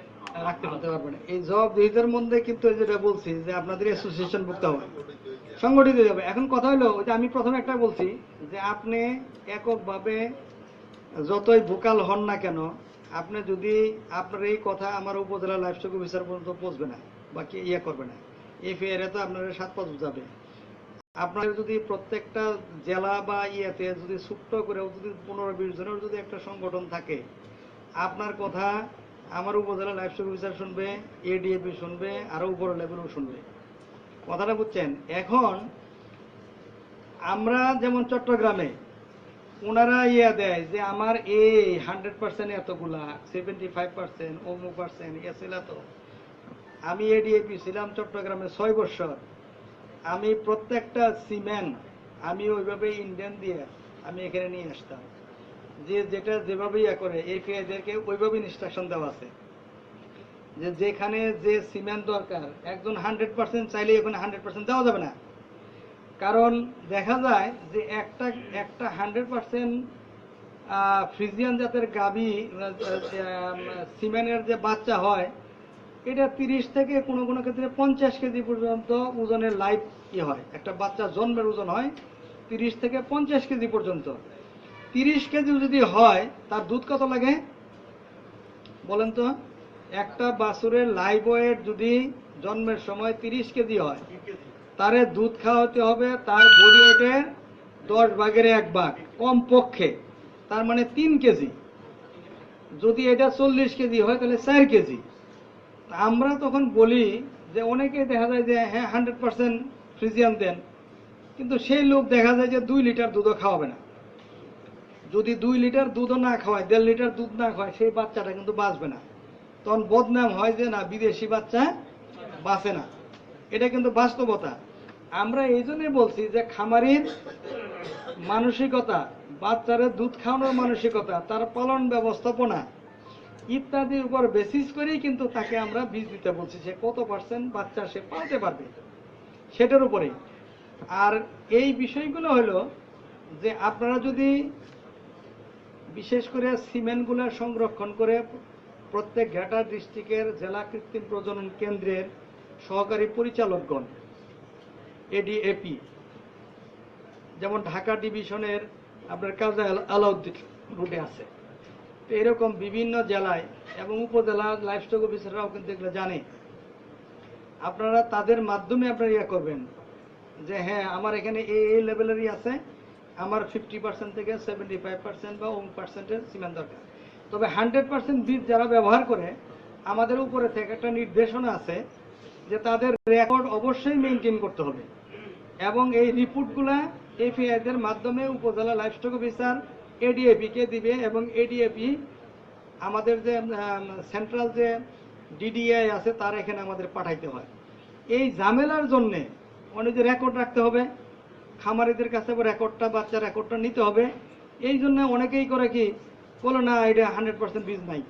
রাখতে পারবো। এই জবাবদিহিতার মধ্যে কিন্তু যেটা বলছি যে আপনাদের অ্যাসোসিয়েশন ভুক্ত হবে, সংগঠিত যাবে। এখন কথা হলো ওই যে আমি প্রথমে একটা বলছি যে আপনি এককভাবে যতই ভোকাল হন না কেন, আপনি যদি আপনার এই কথা আমার উপজেলা লাইভস্টক অফিসার পর্যন্ত পৌঁছবে না বা কি ইয়ে করবে না, এই ফেয়ারে তো আপনার 7 পাঁচ যাবে। আপনার যদি প্রত্যেকটা জেলা বা ইয়েতে যদি ছোট্ট করে যদি 15-20 জনের যদি একটা সংগঠন থাকে, আপনার কথা আমার উপজেলা লাইভস্টক অফিসার শুনবে, এডিএপি শুনবে, আরো উপর লেভেলও শুনবে। কথাটা বুঝছেন? এখন আমরা যেমন চট্টগ্রামে ওনারা ইয়া দেয় যে আমার এই 100% এতগুলা, 75% অমুক পার্সেন্ট এসিল এত। আমি এডিএপি ছিলাম চট্টগ্রামে 6 বছর, আমি প্রত্যেকটা সিমেন্ট আমি ওইভাবে ইন্ডিয়ান দিয়ে আমি এখানে নিয়ে আসতাম, যে যেটা যেভাবে ইয়া করে এদেরকে ওইভাবে ইনস্ট্রাকশন দেওয়া আছে যে যেখানে যে সিমেন্ট দরকার একজন 100% চাইলে ওখানে 100% দেওয়া যাবে না। কারণ দেখা যায় যে একটা 100% ফ্রিজিয়ান জাতের গাভী সিমেন্টের যে বাচ্চা হয়, এটা 30 থেকে কোনো কোনো ক্ষেত্রে 50 কেজি পর্যন্ত ওজনের লাইফ হয়। একটা বাচ্চা জন্মের ওজন হয় 30 থেকে 50 কেজি পর্যন্ত। 30 কেজি যদি হয় তার দুধ কত লাগে বলেন তো? একটা বাছুরের লাইভ ওয়েট যদি জন্মের সময় 30 কেজি হয়, তারে দুধ খাওয়াতে হবে তার বডি ওয়েটের 10 ভাগের 1 ভাগ কম পক্ষে, তার মানে 3 কেজি। যদি এটা 40 কেজি হয় তাহলে 4 কেজি। আমরা তখন বলি যে অনেকে দেখা যায় যে হ্যাঁ 100% ফ্রিজিয়ান দেন, কিন্তু সেই লোক দেখা যায় যে 2 লিটার দুধও খাওয়াবে না। যদি 2 লিটার দুধও না খাওয়ায়, 1.5 লিটার দুধ না খাওয়ায়, সেই বাচ্চাটা কিন্তু বাঁচবে না। তখন বদনাম হয় যে না বিদেশি বাচ্চা বাঁচে না। এটা কিন্তু বাস্তবতা। আমরা এই জন্যই বলছি যে খামারির মানসিকতা, বাচ্চারে দুধ খাওয়ানোর মানসিকতা, তার পালন ব্যবস্থাপনা ইত্যাদির উপর বেসিস করেই কিন্তু তাকে আমরা বীজ দিতে বলছি, সে কত পার্সেন্ট বাচ্চা সে পালতে পারবে সেটার উপরেই। আর এই বিষয়গুলো হলো যে আপনারা যদি বিশেষ করে সিমেন্টগুলো সংরক্ষণ করে প্রত্যেক ঘাটা ডিস্ট্রিক্টের জেলা কৃত্রিম প্রজনন কেন্দ্রের সহকারী পরিচালকগণ, এডিএপি, যেমন ঢাকা ডিভিশনের আপনার কাজী আলাউদ্দিন রুটে আছে, তো এরকম বিভিন্ন জেলায় এবং উপজেলা লাইভস্টক অফিসাররাও কিন্তু এগুলো জানে। আপনারা তাদের মাধ্যমে আপনারা ইয়ে করবেন যে হ্যাঁ আমার এখানে এই লেভেলেরই আছে, আমার 50% থেকে 75% বা 1% সিমেন্ট দরকার। তবে 100% বীজ যারা ব্যবহার করে, আমাদের উপরে থেকে একটা নির্দেশনা আছে যে তাদের রেকর্ড অবশ্যই মেনটেন করতে হবে, এবং এই রিপোর্টগুলা এফআইআর মাধ্যমে উপজেলা লাইভস্টক অফিসার এডিএপি কে দিবে, এবং এডিএপি আমাদের যে সেন্ট্রাল যে ডিডিআই আছে তার এখানে আমাদের পাঠাইতে হয়। এই ঝামেলার জন্যে অনেক যে রেকর্ড রাখতে হবে, খামারিদের কাছে রেকর্ডটা, বাচ্চা রেকর্ডটা নিতে হবে। এই জন্য অনেকেই করে কি বলো না এটা 100% বীজ নাই।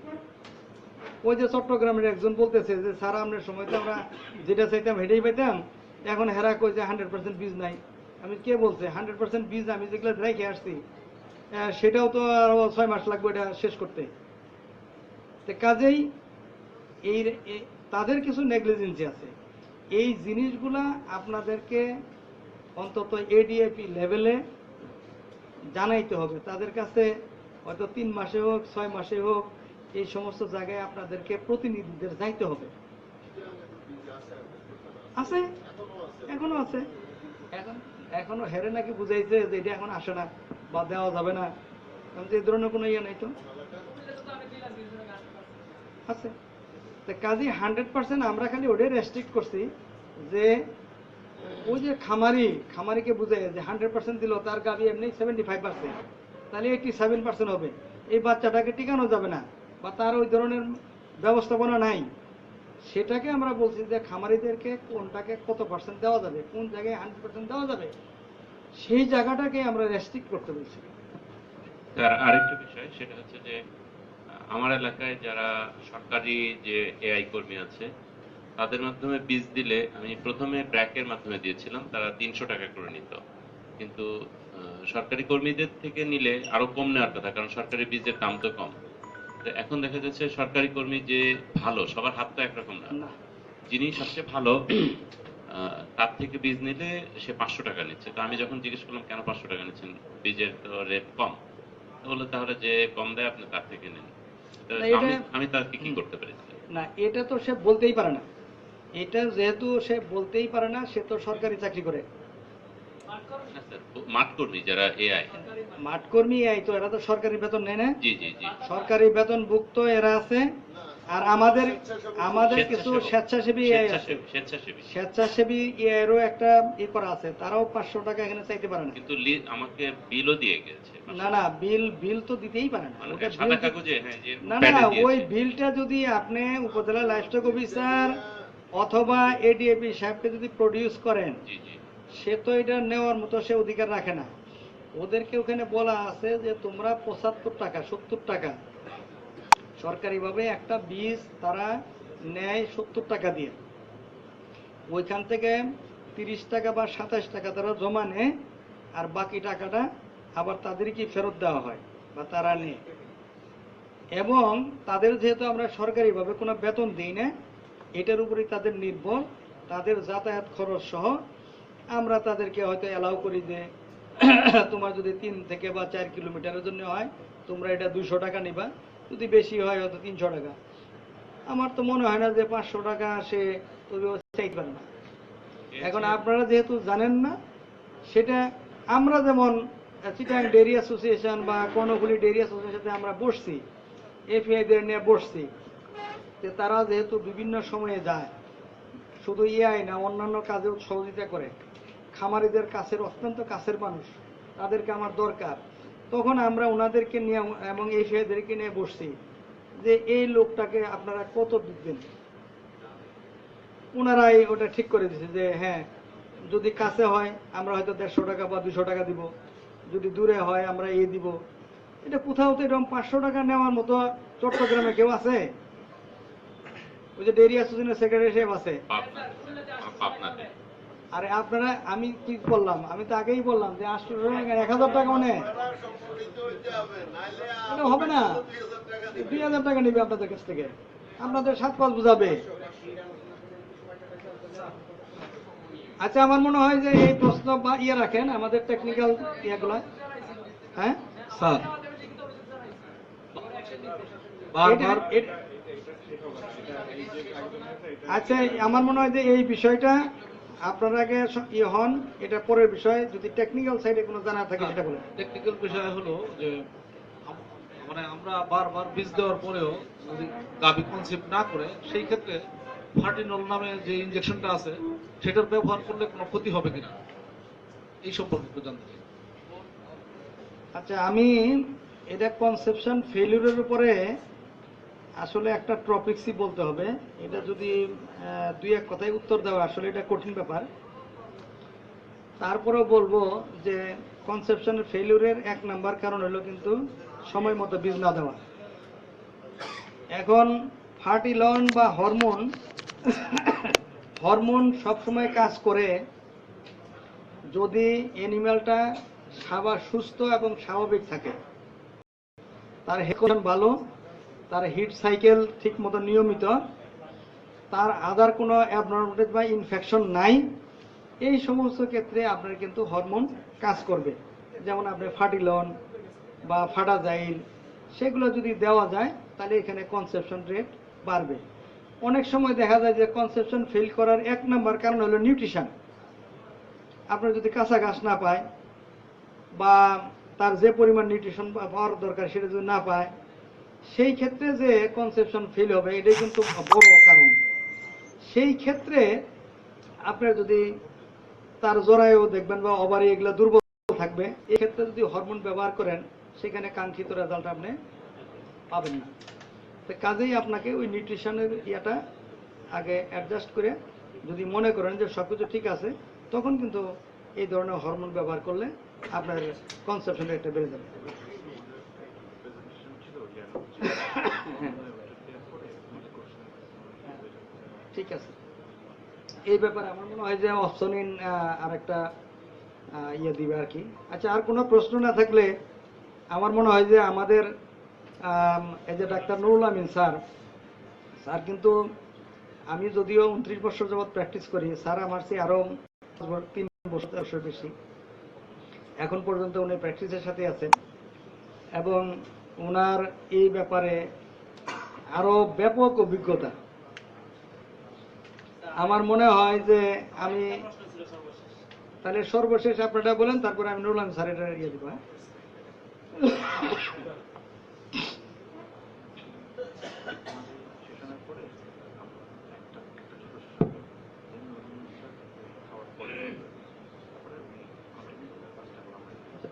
ওই যে চট্টগ্রামের একজন বলতেছে যে স্যার আপনার সময় তো আমরা যেটা চাইতাম হেঁটেই পাইতাম, এখন হেরা কই যে 100% বীজ নাই, আমি কে বলছে 100% বীজ আমি যেগুলো রেখে আসছি সেটাও তো আরো 6 মাস লাগবে এটা শেষ করতে। তো কাজেই এই তাদের কিছু নেগলিজেন্সি আছে। এই জিনিসগুলা আপনাদেরকে অন্তত এডিএপি লেভেলে জানাইতে হবে। তাদের কাছে হয়তো 3 মাসে হোক 6 মাসে হোক এই সমস্ত জায়গায় আপনাদেরকে প্রতিনিধিদের যাইতে হবে। আছে, এখনো আছে, এখনো হেরে নাকি বুঝাইছে যে এটা এখন আসে না বা দেওয়া যাবে না, কারণ যে ধরনের কোনো ইয়ে নাই তো আছে। তো কাজী 100% আমরা খালি ওটাই রেস্ট্রিক্ট করছি যে ওই যে খামারিকে বুঝাই যে 100% দিল তার গাভী এমনি 75%, তাহলে 87% হবে। এই বাচ্চাটাকে টিকানো যাবে না বা তার ওই ধরনের ব্যবস্থাপনা নাই, সেটাকে আমরা বলছি যে খামারিদেরকে কোনটাকে কত পার্সেন্ট দেওয়া যাবে, কোন জায়গায় 100% দেওয়া যাবে, সেই জায়গাটাকে আমরা রেস্ট্রিক্ট করতে বলছি। তার আরেকটা বিষয় সেটা হচ্ছে যে আমার এলাকায় যারা সরকারি যে এআই কর্মী আছে তাদের মাধ্যমে বীজ দিলে আমি প্রথমে ব্র্যাকের মাধ্যমে দিয়েছিলাম, তারা 300 টাকা করে নিত। কিন্তু সরকারি কর্মীদের থেকে নিলে আরো কম নেওয়ার কথা, কারণ সরকারি বীজের দাম তো কম। তো এখন দেখা যাচ্ছে সরকারি কর্মী যে ভালো, সবার হাত তো একরকম না, যিনি সবচেয়ে ভালো তার থেকে বীজ নিলে সে 500 টাকা নিচ্ছে। তো আমি যখন জিজ্ঞেস করলাম কেন 500 টাকা নিচ্ছেন, বীজের তো রেট কম, তো বললো তাহলে যে কম দেয় আপনি তার থেকে নেন। তো আমি তাকে কি করতে পারি? না, এটা তো সে বলতেই পারে না। এটা যেহেতু সে বলতেই পারে না, সে তো সরকারি চাকরি করে। মাঠকর্মী যারা এআই, মাঠকর্মী এই তো এরা তো সরকারি বেতন নেয় না। জি জি জি, সরকারি বেতন ভুক্ত এরা আছে। আর আমাদের কিছু স্বেচ্ছাসেবী এরও একটা ই করা আছে, তারাও 500 টাকা এখানে চাইতে পারে না। কিন্তু আমাকে বিলও দিয়ে গেছে। না, বিল তো দিতেই পারে না। ওটা সাদা কাগজে, হ্যাঁ, যে না, ওই বিলটা যদি আপনি উপজেলা লাইভস্টক অফিসার অথবা এডিএপি সাহেবকে যদি প্রডিউস করেন, জি জি, সে তো এটা নেওয়ার মতো সে অধিকার রাখে না। ওদেরকে ওখানে বলা আছে যে তোমরা 75 টাকা 70 টাকা সরকারিভাবে একটা বীজ তারা নেয় 70 টাকা দিয়ে, ওইখান থেকে 30 টাকা বা 27 টাকা তারা জমা নেয়, আর বাকি টাকাটা আবার তাদেরকে ফেরত দেওয়া হয় বা তারা নেয়। এবং তাদের যেহেতু আমরা সরকারিভাবে কোনো বেতন দিই না, এটার উপরেই তাদের নির্ভর, তাদের যাতায়াত খরচ সহ আমরা তাদেরকে হয়তো অ্যালাউ করি যে তোমার যদি 3 থেকে বা 4 কিলোমিটারের জন্য হয় তোমরা এটা 200 টাকা নিবা, যদি বেশি হয় হয়তো 300 টাকা। আমার তো মনে হয় না যে 500 টাকা সে চাইতে পারে না। এখন আপনারা যেহেতু জানেন না, সেটা আমরা যেমন চিটাং ডেয়ারি অ্যাসোসিয়েশন বা কর্ণফুলী ডেয়ারি অ্যাসোসিয়েশনের সাথে আমরা বসছি, এফআইদের নিয়ে বসছি, যে তারা যেহেতু বিভিন্ন সময়ে যায়, শুধু ইআই না অন্যান্য কাজেও সহযোগিতা করে, খামারিদের কাছের অত্যন্ত কাছের মানুষ, তাদেরকে আমার দরকার, তখন আমরা ওনাদেরকে নিয়ে এবং এফআইদেরকে নিয়ে বসছি যে এই লোকটাকে আপনারা কত দিবেন। ওনারাই ওটা ঠিক করে দিচ্ছে যে হ্যাঁ, যদি কাছে হয় আমরা হয়তো 150 টাকা বা 200 টাকা দিব, যদি দূরে হয় আমরা এই দিব। এটা কোথাও তো এরকম 500 টাকা নেওয়ার মতো চট্টগ্রামে কেউ আছে? ওই যে ডেয়ারি অ্যাসোসিয়েশনের সেক্রেটারি সাহেব আছে। আরে আপনারা, আমি কি বললাম, আমি তো আগেই বললাম যে 1000 টাকা নেয়, এটা হবে না। 2000 টাকা নেবে আপনাদের কাছ থেকে, আপনাদের 7-5 বুঝাবে। আচ্ছা, আমার মনে হয় যে এই প্রশ্ন বা ইয়ে রাখেন আমাদের টেকনিক্যাল ইয়েগুলা। হ্যাঁ স্যার, আচ্ছা, আমার মনে হয় যে এই বিষয়টা আপনার আগে ইয়ে হন, এটা পরের বিষয়। যদি টেকনিক্যাল সাইডে কোনো জানা থাকে সেটা বলেন। টেকনিক্যাল বিষয় হলো যে মানে আমরা বারবার বীজ দেওয়ার পরেও যদি গাভী কনসেপ্ট না করে, সেই ক্ষেত্রে ফার্টিনল নামে যে ইনজেকশনটা আছে সেটার ব্যবহার করলে কোনো ক্ষতি হবে কিনা, এই সম্পর্কে একটু জানতে চাই। আচ্ছা, আমি এটা কনসেপশন ফেলিউরের উপরে আসলে একটা টপিকসই বলতে হবে। এটা যদি 2-1 কথায় উত্তর দেওয়া আসলে এটা কঠিন ব্যাপার। তারপরেও বলবো যে কনসেপশন ফেলিউরের 1 নাম্বার কারণ হলো কিন্তু সময় মতো বীজ না দেওয়া। এখন ফার্টিলন বা হরমোন সবসময় কাজ করে যদি অ্যানিম্যালটা সুস্থ এবং স্বাভাবিক থাকে, তার হেলথ ভালো, তার হিট সাইকেল ঠিক মতো নিয়মিত, তার আদার কোনো অ্যাবনর্মালিটি বা ইনফেকশন নাই, এই সমস্ত ক্ষেত্রে আপনার কিন্তু হরমোন কাজ করবে। যেমন আপনি ফার্টিলন বা ফাটাজাইল সেগুলো যদি দেওয়া যায় তাহলে এখানে কনসেপশন রেট বাড়বে। অনেক সময় দেখা যায় যে কনসেপশন ফেল করার 1 নম্বর কারণ হলো নিউট্রিশন। আপনার যদি কাঁচা ঘাস না পায় বা তার যে পরিমাণ নিউট্রিশন পাওয়ার দরকার সেটা যদি না পায়, সেই ক্ষেত্রে যে কনসেপশন ফেল হবে এটাই কিন্তু বড় কারণ। সেই ক্ষেত্রে আপনার যদি তার জরায়ু দেখবেন বা ওভারি এগুলো দুর্বল থাকবে, এই ক্ষেত্রে যদি হরমোন ব্যবহার করেন সেখানে কাঙ্ক্ষিত রেজাল্ট আপনি পাবেন না। তো কাজেই আপনাকে ওই নিউট্রিশনের ইয়াটা আগে অ্যাডজাস্ট করে যদি মনে করেন যে সবকিছু ঠিক আছে, তখন কিন্তু এই ধরনের হরমোন ব্যবহার করলে আপনার কনসেপশন রেটটা বেড়ে যাবে। ঠিক আছে, এই ব্যাপারে আমার মনে হয় যে অপশনিন আর একটা ইয়ে দিবে আর কি। আচ্ছা, আর কোনো প্রশ্ন না থাকলে আমার মনে হয় যে আমাদের এই যে ডাক্তার নুরুল আমিন স্যার কিন্তু আমি যদিও 29 বছর যাবৎ প্র্যাকটিস করি, স্যার আমার চেয়ে আরো 3 বছর বেশি এখন পর্যন্ত উনি প্র্যাকটিসের সাথে আছেন এবং ওনার এই ব্যাপারে আরো ব্যাপক অভিজ্ঞতা। আমার মনে হয় যে আমি তাহলে সর্বশেষ আপনারা বলেন, তারপরে আমি নুরুল আমিন স্যার এটা ইয়ে দিব।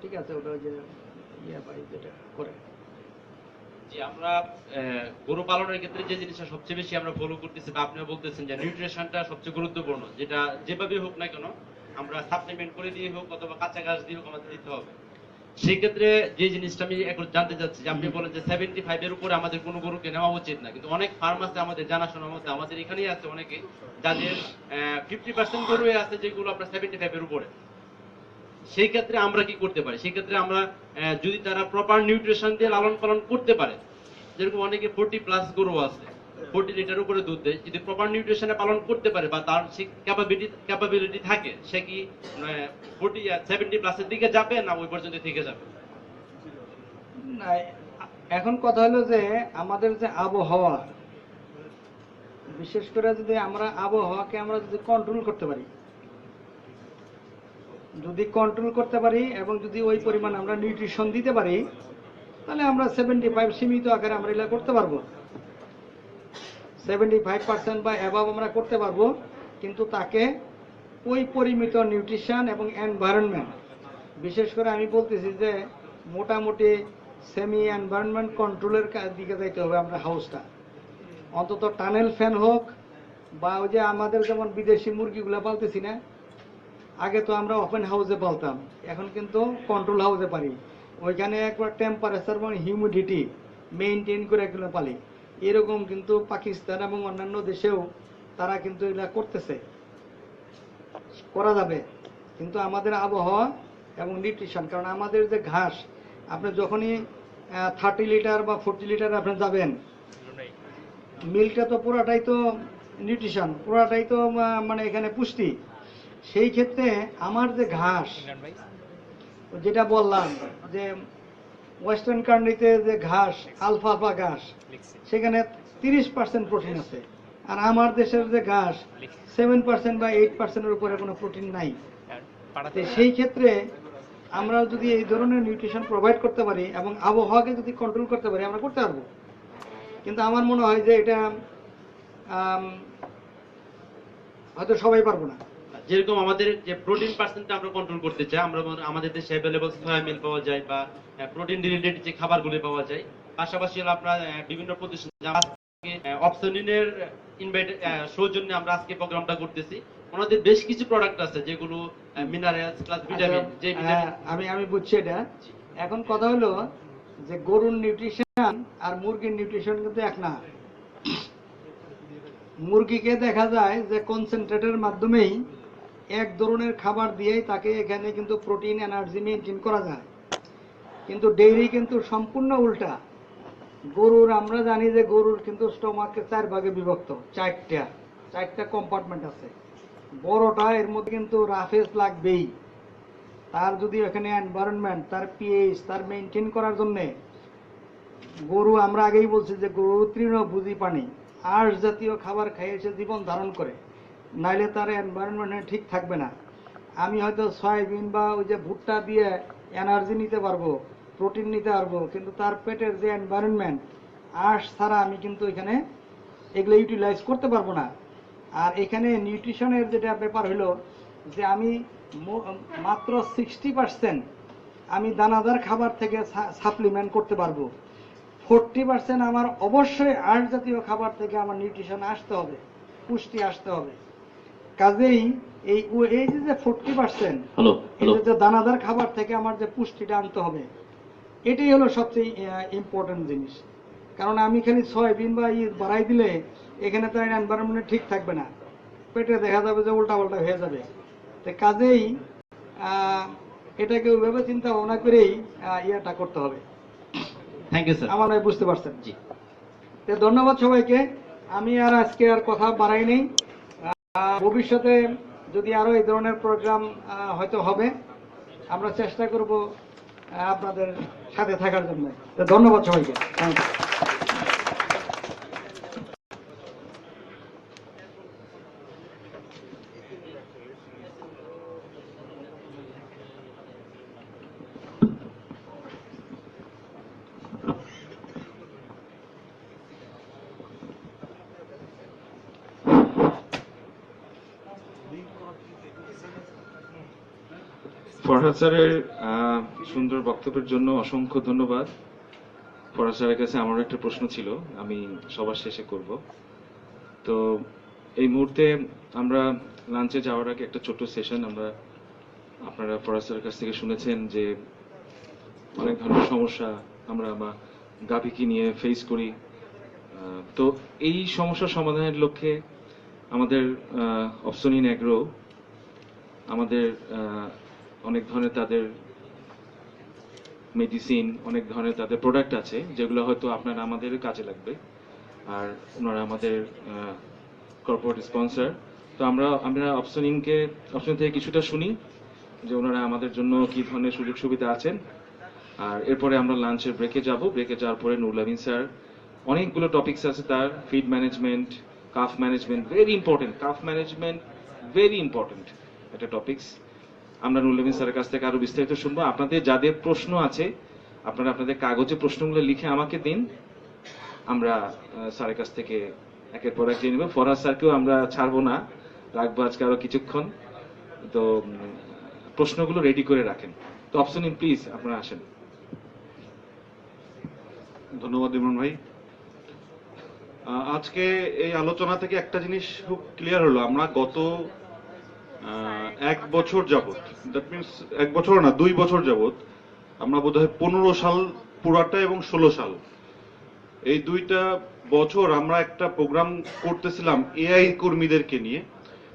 ঠিক আছে, ওটা যে ইয়ে পাই যেটা করে। জি, আমরা গরু পালনের ক্ষেত্রে যে জিনিসটা সবচেয়ে বেশি আমরা ফলো করতেছি বা আপনিও বলতেছেন যে নিউট্রিশনটা সবচেয়ে গুরুত্বপূর্ণ, যেটা যেভাবে হোক না কেন আমরা সাপ্লিমেন্ট করে দিয়ে হোক অথবা কাঁচা ঘাস দিয়ে হোক আমাদের দিতে হবে। সেই ক্ষেত্রে যে জিনিসটা আমি এখন জানতে চাচ্ছি যে আপনি বলেন যে 75 এর উপরে আমাদের কোনো গরুকে নেওয়া উচিত না, কিন্তু অনেক ফার্ম আছে আমাদের জানাশোনার মধ্যে, আমাদের এখানেই আছে অনেকে যাদের 50% গরু আছে যেগুলো আপনার 75 এর উপরে। সেই ক্ষেত্রে আমরা কি করতে পারি? সেই ক্ষেত্রে আমরা যদি তারা প্রপার নিউট্রিশন দিয়ে লালন পালন করতে পারে, যেরকম অনেকে 40+ গরু আছে, 40 লিটার উপরে দুধ দেয়, যদি প্রপার নিউট্রিশনে পালন করতে পারে বা তার সেই ক্যাপাবিলিটি থাকে, সে কি 70+ এর দিকে যাবে না ওই পর্যন্ত থেকে যাবে? না, এখন কথা হলো যে আমাদের যে আবহাওয়া, বিশেষ করে যদি আমরা আবহাওয়াকে আমরা যদি কন্ট্রোল করতে পারি, এবং যদি ওই পরিমাণ আমরা নিউট্রিশন দিতে পারি, তাহলে আমরা 75 সীমিত আকারে আমরা এটা করতে পারবো। 75% বা অ্যাবাভ আমরা করতে পারবো, কিন্তু তাকে ওই পরিমিত নিউট্রিশন এবং এনভায়রনমেন্ট, বিশেষ করে আমি বলতেছি যে মোটামুটি সেমি এনভায়রনমেন্ট কন্ট্রোলের দিকে যাইতে হবে। আমরা হাউসটা অন্তত টানেল ফ্যান হোক, বা ওই যে আমাদের যেমন বিদেশি মুরগিগুলো পালতেছি না, আগে তো আমরা ওপেন হাউসে পালতাম, এখন কিন্তু কন্ট্রোল হাউসে পারি। ওইখানে একবার টেম্পারেচার এবং হিউমিডিটি মেইনটেইন করে এগুলো পালি। এরকম কিন্তু পাকিস্তান এবং অন্যান্য দেশেও তারা কিন্তু এগুলা করতেছে, করা যাবে। কিন্তু আমাদের আবহাওয়া এবং নিউট্রিশন, কারণ আমাদের যে ঘাস, আপনি যখনই 30 লিটার বা 40 লিটার আপনি যাবেন, মিল্কটা তো পুরাটাই তো নিউট্রিশন, পুরাটাই তো মানে এখানে পুষ্টি। সেই ক্ষেত্রে আমার যে ঘাস, যেটা বললাম যে ওয়েস্টার্ন কান্ট্রিতে যে ঘাস, আলফাফা ঘাস, সেখানে 30% প্রোটিন আছে, আর আমার দেশের যে ঘাস 7% বা 8%-এর উপরে কোনো প্রোটিন নাই। সেই ক্ষেত্রে আমরা যদি এই ধরনের নিউট্রিশন প্রোভাইড করতে পারি এবং আবহাওয়াকে যদি কন্ট্রোল করতে পারি, আমরা করতে পারবো। কিন্তু আমার মনে হয় যে এটা হয়তো সবাই পারবো না। যেরকম আমাদের যে প্রোটিন পার্সেন্টটা আমরা কন্ট্রোল করতে চাই, আমরা আমাদের দেশে অ্যাভেলেবল সয়া মিল পাওয়া যায় বা প্রোটিন রিলেটেড যে খাবারগুলো পাওয়া যায়, পাশাপাশি হলো আপনার বিভিন্ন প্রতিষ্ঠান অপশনিনের ইনভাইট সৌজন্যে আমরা আজকে প্রোগ্রামটা করতেছি। ওনাদের বেশ কিছু প্রোডাক্ট আছে যেগুলো মিনারেলস প্লাস ভিটামিন, যে আমি বুঝছি এটা। এখন কথা হলো যে গরুর নিউট্রিশন আর মুরগির নিউট্রিশন কিন্তু এক না। মুরগিকে দেখা যায় যে কনসেন্ট্রেটের মাধ্যমেই এক ধরনের খাবার দিয়েই তাকে এখানে কিন্তু প্রোটিন এনার্জি মেনটেন করা যায়। কিন্তু ডেইরি কিন্তু সম্পূর্ণ উল্টা। গরুর আমরা জানি যে গরুর কিন্তু স্টোমাকে 4 ভাগে বিভক্ত, চারটা কম্পার্টমেন্ট আছে। বড়টা এর মধ্যে কিন্তু রাফেজ লাগবেই। তার যদি এখানে এনভায়রনমেন্ট, তার পিএইচ, তার মেনটেন করার জন্য গরু, আমরা আগেই বলছি যে গরু তৃণভোজী প্রাণী, আঁশ জাতীয় খাবার খেয়ে সে জীবন ধারণ করে, নাইলে তার এনভায়রনমেন্ট ঠিক থাকবে না। আমি হয়তো সয়াবিন বা ওই যে ভুট্টা দিয়ে এনার্জি নিতে পারবো, প্রোটিন নিতে পারবো, কিন্তু তার পেটের যে এনভায়রনমেন্ট, আঁশ ছাড়া আমি কিন্তু এখানে এগুলো ইউটিলাইজ করতে পারবো না। আর এখানে নিউট্রিশনের যেটা ব্যাপার হলো যে আমি মাত্র 60% আমি দানাদার খাবার থেকে সাপ্লিমেন্ট করতে পারবো। 40% আমার অবশ্যই আঁশ জাতীয় খাবার থেকে আমার নিউট্রিশন আসতে হবে, পুষ্টি আসতে হবে। কাজেই এই যে 40% এই যে দানাদার খাবার থেকে আমার যে পুষ্টিটা আনতে হবে, এটাই হলো সবচেয়ে ইম্পর্টেন্ট জিনিস। কারণ আমি খালি সয়াবিন বা বাড়াই দিলে এখানে তো এনভায়রনমেন্ট ঠিক থাকবে না, পেটে দেখা যাবে যে উল্টাপাল্টা হয়ে যাবে। তো কাজেই এটাকে ওইভাবে চিন্তা ভাবনা করেই ইয়েটা করতে হবে। Thank you sir. আমার নয়, বুঝতে পারছেন? জি। তো ধন্যবাদ সবাইকে। আমি আর আজকে আর কথা বাড়াই নেই। ভবিষ্যতে যদি আরো এই ধরনের প্রোগ্রাম হয়তো হবে, আমরা চেষ্টা করব আপনাদের সাথে থাকার জন্য। তো ধন্যবাদ সবাইকে। Thank you. ফরহাদ স্যারের সুন্দর বক্তব্যের জন্য অসংখ্য ধন্যবাদ। ফরহাদ স্যারের কাছে আমারও একটা প্রশ্ন ছিল, আমি সবার শেষে করব। তো এই মুহূর্তে আমরা লাঞ্চে যাওয়ার আগে একটা ছোট্ট সেশন আমরা, আপনারা ফরহাদ স্যারের কাছ থেকে শুনেছেন যে অনেক ধরনের সমস্যা আমরা বা গাভীকে নিয়ে ফেস করি। তো এই সমস্যার সমাধানের লক্ষ্যে আমাদের অপসনিন অ্যাগ্রো আমাদের অনেক ধরনের তাদের মেডিসিন, অনেক ধরনের তাদের প্রোডাক্ট আছে যেগুলো হয়তো আপনারা আমাদের কাজে লাগবে। আর ওনারা আমাদের কর্পোরেট স্পন্সর। তো আমরা অপসনিন থেকে কিছুটা শুনি যে ওনারা আমাদের জন্য কি ধরনের সুযোগ সুবিধা আছেন। আর এরপরে আমরা লাঞ্চের ব্রেকে যাব। ব্রেকে যাওয়ার পরে নুরুল আমিন স্যার অনেকগুলো টপিকস আছে তার, feed management, calf management, very important. Calf management very important একটা টপিকস। আমরা নুরুল আমিন স্যারের কাছ থেকে আরো বিস্তারিত শুনবো। আপনাদের যাদের প্রশ্ন আছে আপনারা আপনাদের কাগজে প্রশ্নগুলো লিখে আমাকে দিন, আমরা স্যারের কাছ থেকে একের পর এক জেনে নেব। ফরহাদ স্যারকেও আমরা ছাড়বো না, রাখবো আজকে আরো কিছুক্ষণ। তো প্রশ্নগুলো রেডি করে রাখেন। তো অপশন প্লিজ আপনারা আসেন। ধন্যবাদ ইমরান ভাই। আজকে এই আলোচনা থেকে একটা জিনিস খুব ক্লিয়ার হলো, আমরা গত 1 বছর যাবত, দ্যাট মিনস 1 বছর না 2 বছর যাবত আমরা বোধহয় 15 সাল পুরাটা এবং 16 সাল, এই 2টা বছর আমরা একটা প্রোগ্রাম করতেছিলাম এআই কর্মীদেরকে নিয়ে।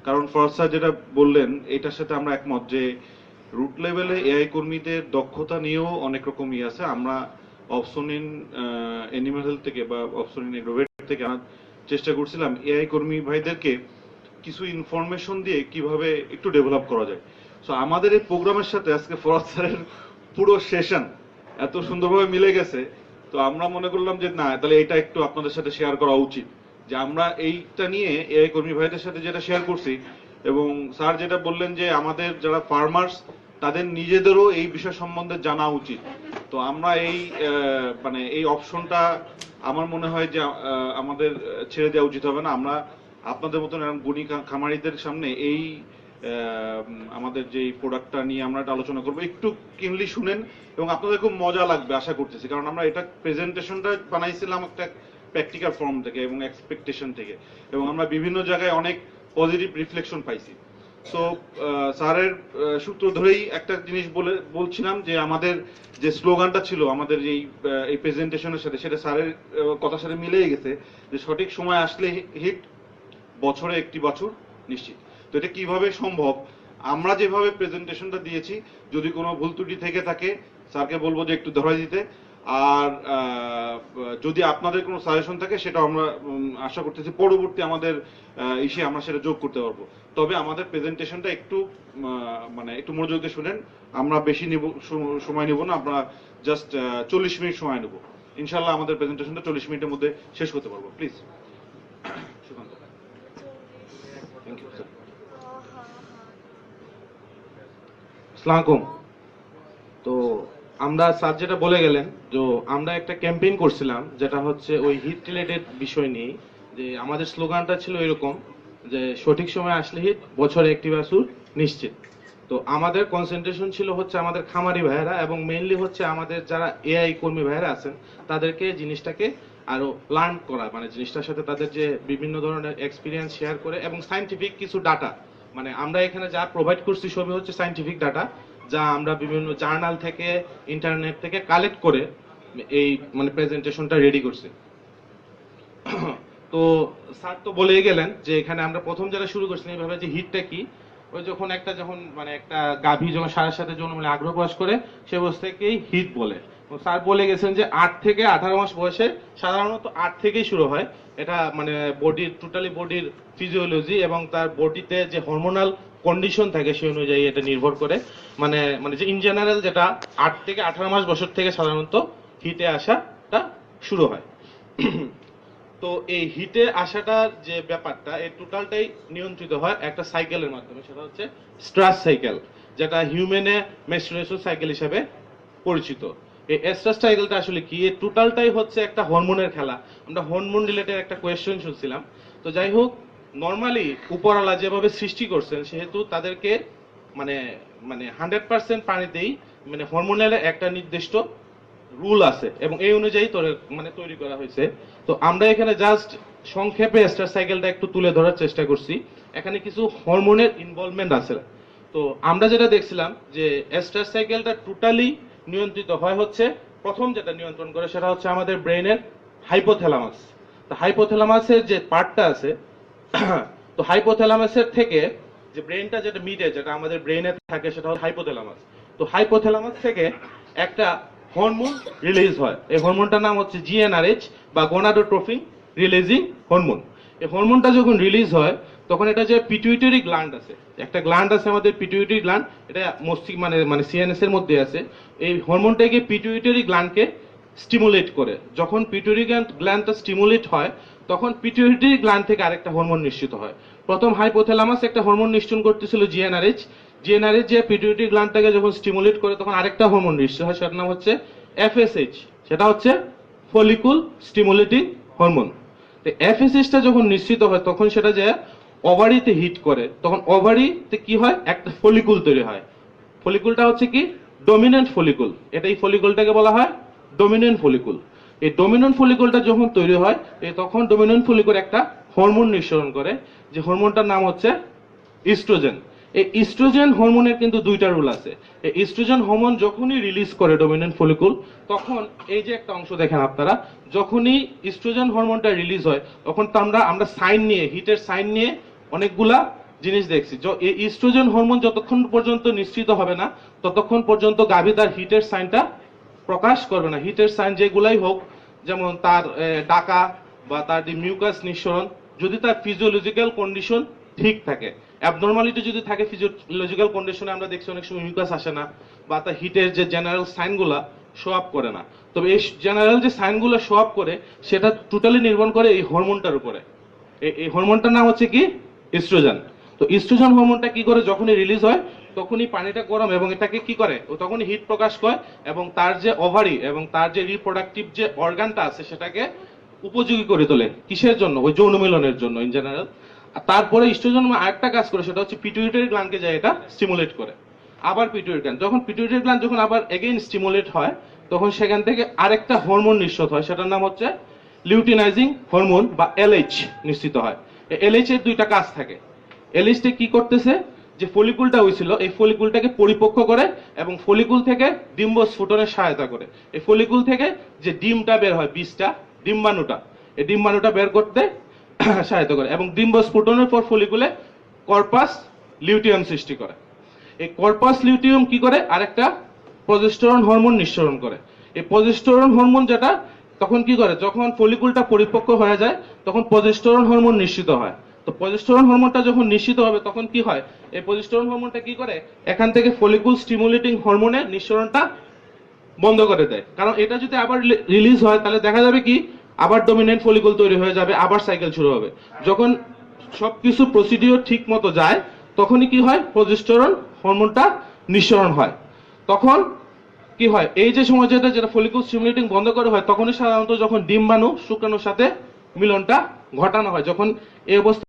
কারণ ফরহাদ স্যার যেটা বললেন এটার সাথে আমরা একমত যে রুট লেভেলে এআই কর্মীদের দক্ষতা নিয়েও অনেক রকম আছে। আমরা অপসনিন অ্যানিমাল হেলথ থেকে বা অপসনিন এগ্রোভেট থেকে চেষ্টা করছিলাম এআই কর্মী ভাইদেরকে কিছু ইনফরমেশন দিয়ে কিভাবে একটু ডেভেলপ করা যায়। সো আমাদের এই প্রোগ্রামের সাথে আজকে ফরহাদ স্যারের পুরো সেশন এত সুন্দরভাবে মিলে গেছে। তো আমরা মনে করলাম যে না, তাহলে এটা একটু আপনাদের সাথে শেয়ার করা উচিত, যে আমরা এইটা নিয়ে এআই কর্মী ভাইদের সাথে যেটা শেয়ার করছি। এবং স্যার যেটা বললেন যে আমাদের যারা ফার্মার্স তাদের নিজেদেরও এই বিষয় সম্বন্ধে জানা উচিত। তো আমরা এই অপশনটা আমার মনে হয় যে আমাদের ছেড়ে দেওয়া উচিত হবে না। আমরা আপনাদের মতন গুণী খামারিদের সামনে এই আমাদের যে প্রোডাক্টটা নিয়ে আমরা একটা আলোচনা করবো, একটু কিনলি শুনেন এবং আপনাদের খুব মজা লাগবে আশা করতেছি। কারণ আমরা এটা প্রেজেন্টেশনটা বানাইছিলাম একটা প্র্যাকটিক্যাল ফর্ম থেকে এবং এক্সপেকটেশন থেকে, এবং আমরা বিভিন্ন জায়গায় অনেক পজিটিভ রিফ্লেকশন পাইছি। সো স্যারের সূত্র ধরেই একটা জিনিস বলছিলাম যে আমাদের যে স্লোগানটা ছিল আমাদের এই প্রেজেন্টেশনের সাথে, সেটা স্যারের কথার সাথে মিলেই গেছে যে সঠিক সময় আসলে হিট, বছরে একটি বছর নিশ্চিত। তো এটা কিভাবে সম্ভব, আমরা যেভাবে প্রেজেন্টেশনটা দিয়েছি যদি কোনো ভুল ত্রুটি থেকে থাকে স্যারকে বলবো যে একটু ধরাই দিতে। আর যদি আপনাদের কোনো সাজেশন থাকে সেটা আমরা আশা করতেছি পরবর্তী আমাদের ইসে আমরা সেটা যোগ করতে পারবো। তবে আমাদের প্রেজেন্টেশনটা একটু মানে একটু মনোযোগ দিয়ে শুনেন, আমরা বেশি সময় নেব না, আমরা জাস্ট 40 মিনিট সময় নেব। ইনশাল্লাহ আমাদের প্রেজেন্টেশনটা 40 মিনিটের মধ্যে শেষ করতে পারবো। Please Sukanta. Thank you sir. আসসালামু আলাইকুম। তো আমরা স্যার যেটা বলে গেলেন, তো আমরা একটা ক্যাম্পেইন করছিলাম যেটা হচ্ছে ওই হিট রিলেটেড বিষয় নিয়ে, যে আমাদের স্লোগানটা ছিল এরকম যে সঠিক সময় আসলে হিট, বছরে একটি বাছুর নিশ্চিত। তো আমাদের কনসেন্ট্রেশন ছিল হচ্ছে আমাদের খামারি ভাইয়েরা এবং মেইনলি হচ্ছে আমাদের যারা এআই কর্মী ভাইয়েরা আছেন তাদেরকে জিনিসটাকে আরো লার্ন করা, মানে জিনিসটার সাথে তাদের যে বিভিন্ন ধরনের এক্সপিরিয়েন্স শেয়ার করে এবং সায়েন্টিফিক কিছু ডাটা, মানে আমরা এখানে যা প্রোভাইড করছি সবই হচ্ছে সায়েন্টিফিক ডাটা যা আমরা বিভিন্ন জার্নাল থেকে ইন্টারনেট থেকে কালেক্ট করে এই মানে প্রেজেন্টেশনটা রেডি করছি। তো স্যার তো বলেই গেলেন যে এখানে আমরা প্রথম যারা শুরু করছিলাম এইভাবে যে হিটটা কি, ওই যখন একটা গাভী যখন সারের সাথে জন্মলে আগ্রহ প্রকাশ করে সে অবস্থাকেই হিট বলে। স্যার বলে গেছেন যে 8 থেকে 18 মাস বয়সে সাধারণত 8 থেকেই শুরু হয়। এটা মানে বডির টোটালি বডির ফিজিওলজি এবং তার বডিতে যে হরমোনাল কন্ডিশন থাকে সেই অনুযায়ী এটা নির্ভর করে, মানে যে ইন জেনারেল যেটা 8 থেকে 18 মাস বয়স থেকে সাধারণত হিটে আসাটা শুরু হয়। তো এই হিটে আসাটার যে ব্যাপারটা এই টোটালটাই নিয়ন্ত্রিত হয় একটা সাইকেলের মাধ্যমে, সেটা হচ্ছে স্ট্রাস সাইকেল, যেটা হিউম্যানে মেনস্ট্রুয়েশন সাইকেল হিসেবে পরিচিত। এই স্ট্রাস সাইকেলটা আসলে কি, এই টোটালটাই হচ্ছে একটা হরমোনের খেলা। আমরা হরমোন রিলেটেড একটা কোয়েশ্চেন শুনছিলাম। তো যাই হোক, নর্মালি উপরওয়ালা যেভাবে সৃষ্টি করছেন সেহেতু তাদেরকে মানে 100% প্রাণীতেই মানে হরমোনের একটা নির্দিষ্ট রুল আছে এবং এই অনুযায়ী তৈরি করা হয়েছে। তো আমরা এখানে জাস্ট সংক্ষেপে স্টার সাইকেলটা একটু তুলে ধরার চেষ্টা করছি। এখানে কিছু হরমোনের ইনভলভমেন্ট আছে। তো আমরা যেটা দেখছিলাম যে স্টার সাইকেলটা টোটালি নিয়ন্ত্রিত হয় হচ্ছে, প্রথম যেটা নিয়ন্ত্রণ করে সেটা হচ্ছে আমাদের ব্রেনের হাইপোথ্যালামাস। তো হাইপোথ্যালামাসের যে পার্টটা আছে, তো হাইপোথ্যালামাসের থেকে যে ব্রেনটা যেটা মিডে যেটা আমাদের ব্রেনে থাকে সেটা হচ্ছে হাইপোথ্যালামাস। তো হাইপোথ্যালামাস থেকে একটা হরমোন রিলিজ হয়, এই হরমোনটার নাম হচ্ছে GnRH বা গোনাডোট্রোফিন রিলিজিং হরমোন। এই হরমোনটা যখন রিলিজ হয় তখন এটা যে পিটুইটারি গ্ল্যান্ড আছে, একটা গ্ল্যান্ড আছে আমাদের পিটুইটারি গ্ল্যান্ড, এটা মস্তিষ্ক মানে সিএনএস এর মধ্যে আছে। এই হরমোনটাকে পিটুইটারি গ্ল্যান্ডকে স্টিমুলেট করে। যখন পিটুইটারি গ্ল্যান্ডটা স্টিমুলেট হয় তখন পিটুইটারি গ্ল্যান্ড থেকে আরেকটা হরমোন নিঃসৃত হয়। প্রথম হাইপোথ্যালামাস একটা হরমোন নিঃসরণ করতেছিল GnRH যে পিটুইটারি গ্ল্যান্ডটাকে যখন স্টিমুলেট করে তখন আরেকটা হরমোন নিঃসৃত হয়, সেটার নাম হচ্ছে FSH, সেটা হচ্ছে ফলিকুল স্টিমুলেটিং হরমোন। তো FSH-টা যখন নিঃসৃত হয় তখন সেটা যে ওভারিতে হিট করে, তখন ওভারিতে কি হয়, একটা ফলিকুল তৈরি হয়। ফলিকুলটা হচ্ছে কি ডমিন্যান্ট ফলিকুল, এই ফলিকুলটাকে বলা হয় ডমিন্যান্ট ফলিকুল। এই ডমিন্যান্ট ফলিকুলটা যখন তৈরি হয় তখন ডমিন্যান্ট ফলিকুল একটা হরমোন নিঃসরণ করে, যে হরমোনটার নাম হচ্ছে ইস্ট্রোজেন। এই ইস্ট্রোজেন হরমোনের কিন্তু দুইটা রুল আছে। এই ইস্ট্রোজেন হরমোন যখনই রিলিজ করে ডমিন্যান্ট ফলিকুল, তখন এই যে একটা অংশ দেখেন আপনারা, যখনই ইস্ট্রোজেন হরমোনটা রিলিজ হয় তখন তো আমরা সাইন নিয়ে, হিটের সাইন নিয়ে অনেকগুলা জিনিস দেখছি। এই ইস্ট্রোজেন হরমোন যতক্ষণ পর্যন্ত নিঃসৃত হবে না ততক্ষণ পর্যন্ত গাভী তার হিটের সাইনটা প্রকাশ করবে না। হিটের সাইন যেগুলাই হোক, যেমন তার ডাকা বা তার মিউকাস নিঃসরণ, যদি তার ফিজিওলজিক্যাল কন্ডিশন ঠিক থাকে। অ্যাবনর্মালিটি যদি থাকে ফিজিওলজিক্যাল কন্ডিশনে, আমরা দেখছি অনেক সময় মিউকাস আসে না বা তার হিটের যে জেনারেল সাইনগুলা শো আপ করে না। তবে এই জেনারেল যে সাইনগুলো শো আপ করে সেটা টোটালি নির্ভর করে এই হরমোনটার উপরে। এই হরমোনটার নাম হচ্ছে কি ইস্ট্রোজেন। তো ইস্ট্রোজেন হরমোনটা কি করে, যখনই রিলিজ হয় তখনই পানিটা গরম এবং এটাকে কি করে, ও তখনই হিট প্রকাশ করে এবং তার যে ওভারি এবং তার যে রিপ্রোডাক্টিভ যে অর্গানটা আছে সেটাকে উপযোগী করে তোলে। কিসের জন্য, ওই যৌন মিলনের জন্য ইন জেনারেল। তারপরে ইস্ট্রোজেন আরেকটা কাজ করে, সেটা হচ্ছে পিটুইটারি গ্ল্যান্ডকে যায় এটা স্টিমুলেট করে। আবার পিটুইটারি গ্ল্যান্ড যখন আবার এগেইন স্টিমুলেট হয় তখন সেখান থেকে আরেকটা হরমোন নিঃসৃত হয়, সেটার নাম হচ্ছে লিউটিনাইজিং হরমোন বা LH নিঃসৃত হয়। LH এর দুইটা কাজ থাকে। LH-টা কি করতেছে, যে ফলিকুলটা হয়েছিল এই ফলিকুলটাকে পরিপক্ক করে এবং ফলিকুল থেকে ডিম্বস্ফুটনের সহায়তা করে। এই ফলিকুল থেকে যে ডিমটা বের হয়, বীজটা, ডিম্বাণুটা, এই ডিম্বাণুটা বের করতে সহায়তা করে এবং ডিম্বস্ফুটনের পর ফলিকুলে কর্পাস লিউটিয়াম সৃষ্টি করে। এই কর্পাস লিউটিয়াম কি করে, আরেকটা প্রজেস্টেরন হরমোন নিঃসরণ করে। এই প্রজেস্টেরন হরমোন যেটা তখন কি করে, যখন ফলিকুলটা পরিপক্ক হয়ে যায় তখন প্রজেস্টেরন হরমোন নিঃসৃত হয়। তো প্রজেস্টেরন হরমোনটা যখন নিঃসৃত হবে তখন কি হয়, এই প্রজেস্টেরন হরমোনটা কি করে, এখান থেকে ফলিকুল স্টিমুলেটিং হরমোনের নিঃসরণটা বন্ধ করে দেয়। কারণ এটা যদি আবার রিলিজ হয় তাহলে দেখা যাবে কি আবার ডমিনেন্ট ফলিকুল তৈরি হয়ে যাবে, আবার সাইকেল শুরু হবে। যখন সবকিছু প্রসিডিওর ঠিক মতো যায় তখনই কি হয়, প্রজেস্টেরন হরমোনটা নিঃসরণ হয়। তখন কি হয়, এই যে সময় যেটা ফলিকুল স্টিমুলেটিং বন্ধ করে হয় তখনই সাধারণত যখন ডিম্বাণু শুক্রাণুর সাথে মিলনটা ঘটানো হয়, যখন এই অবস্থা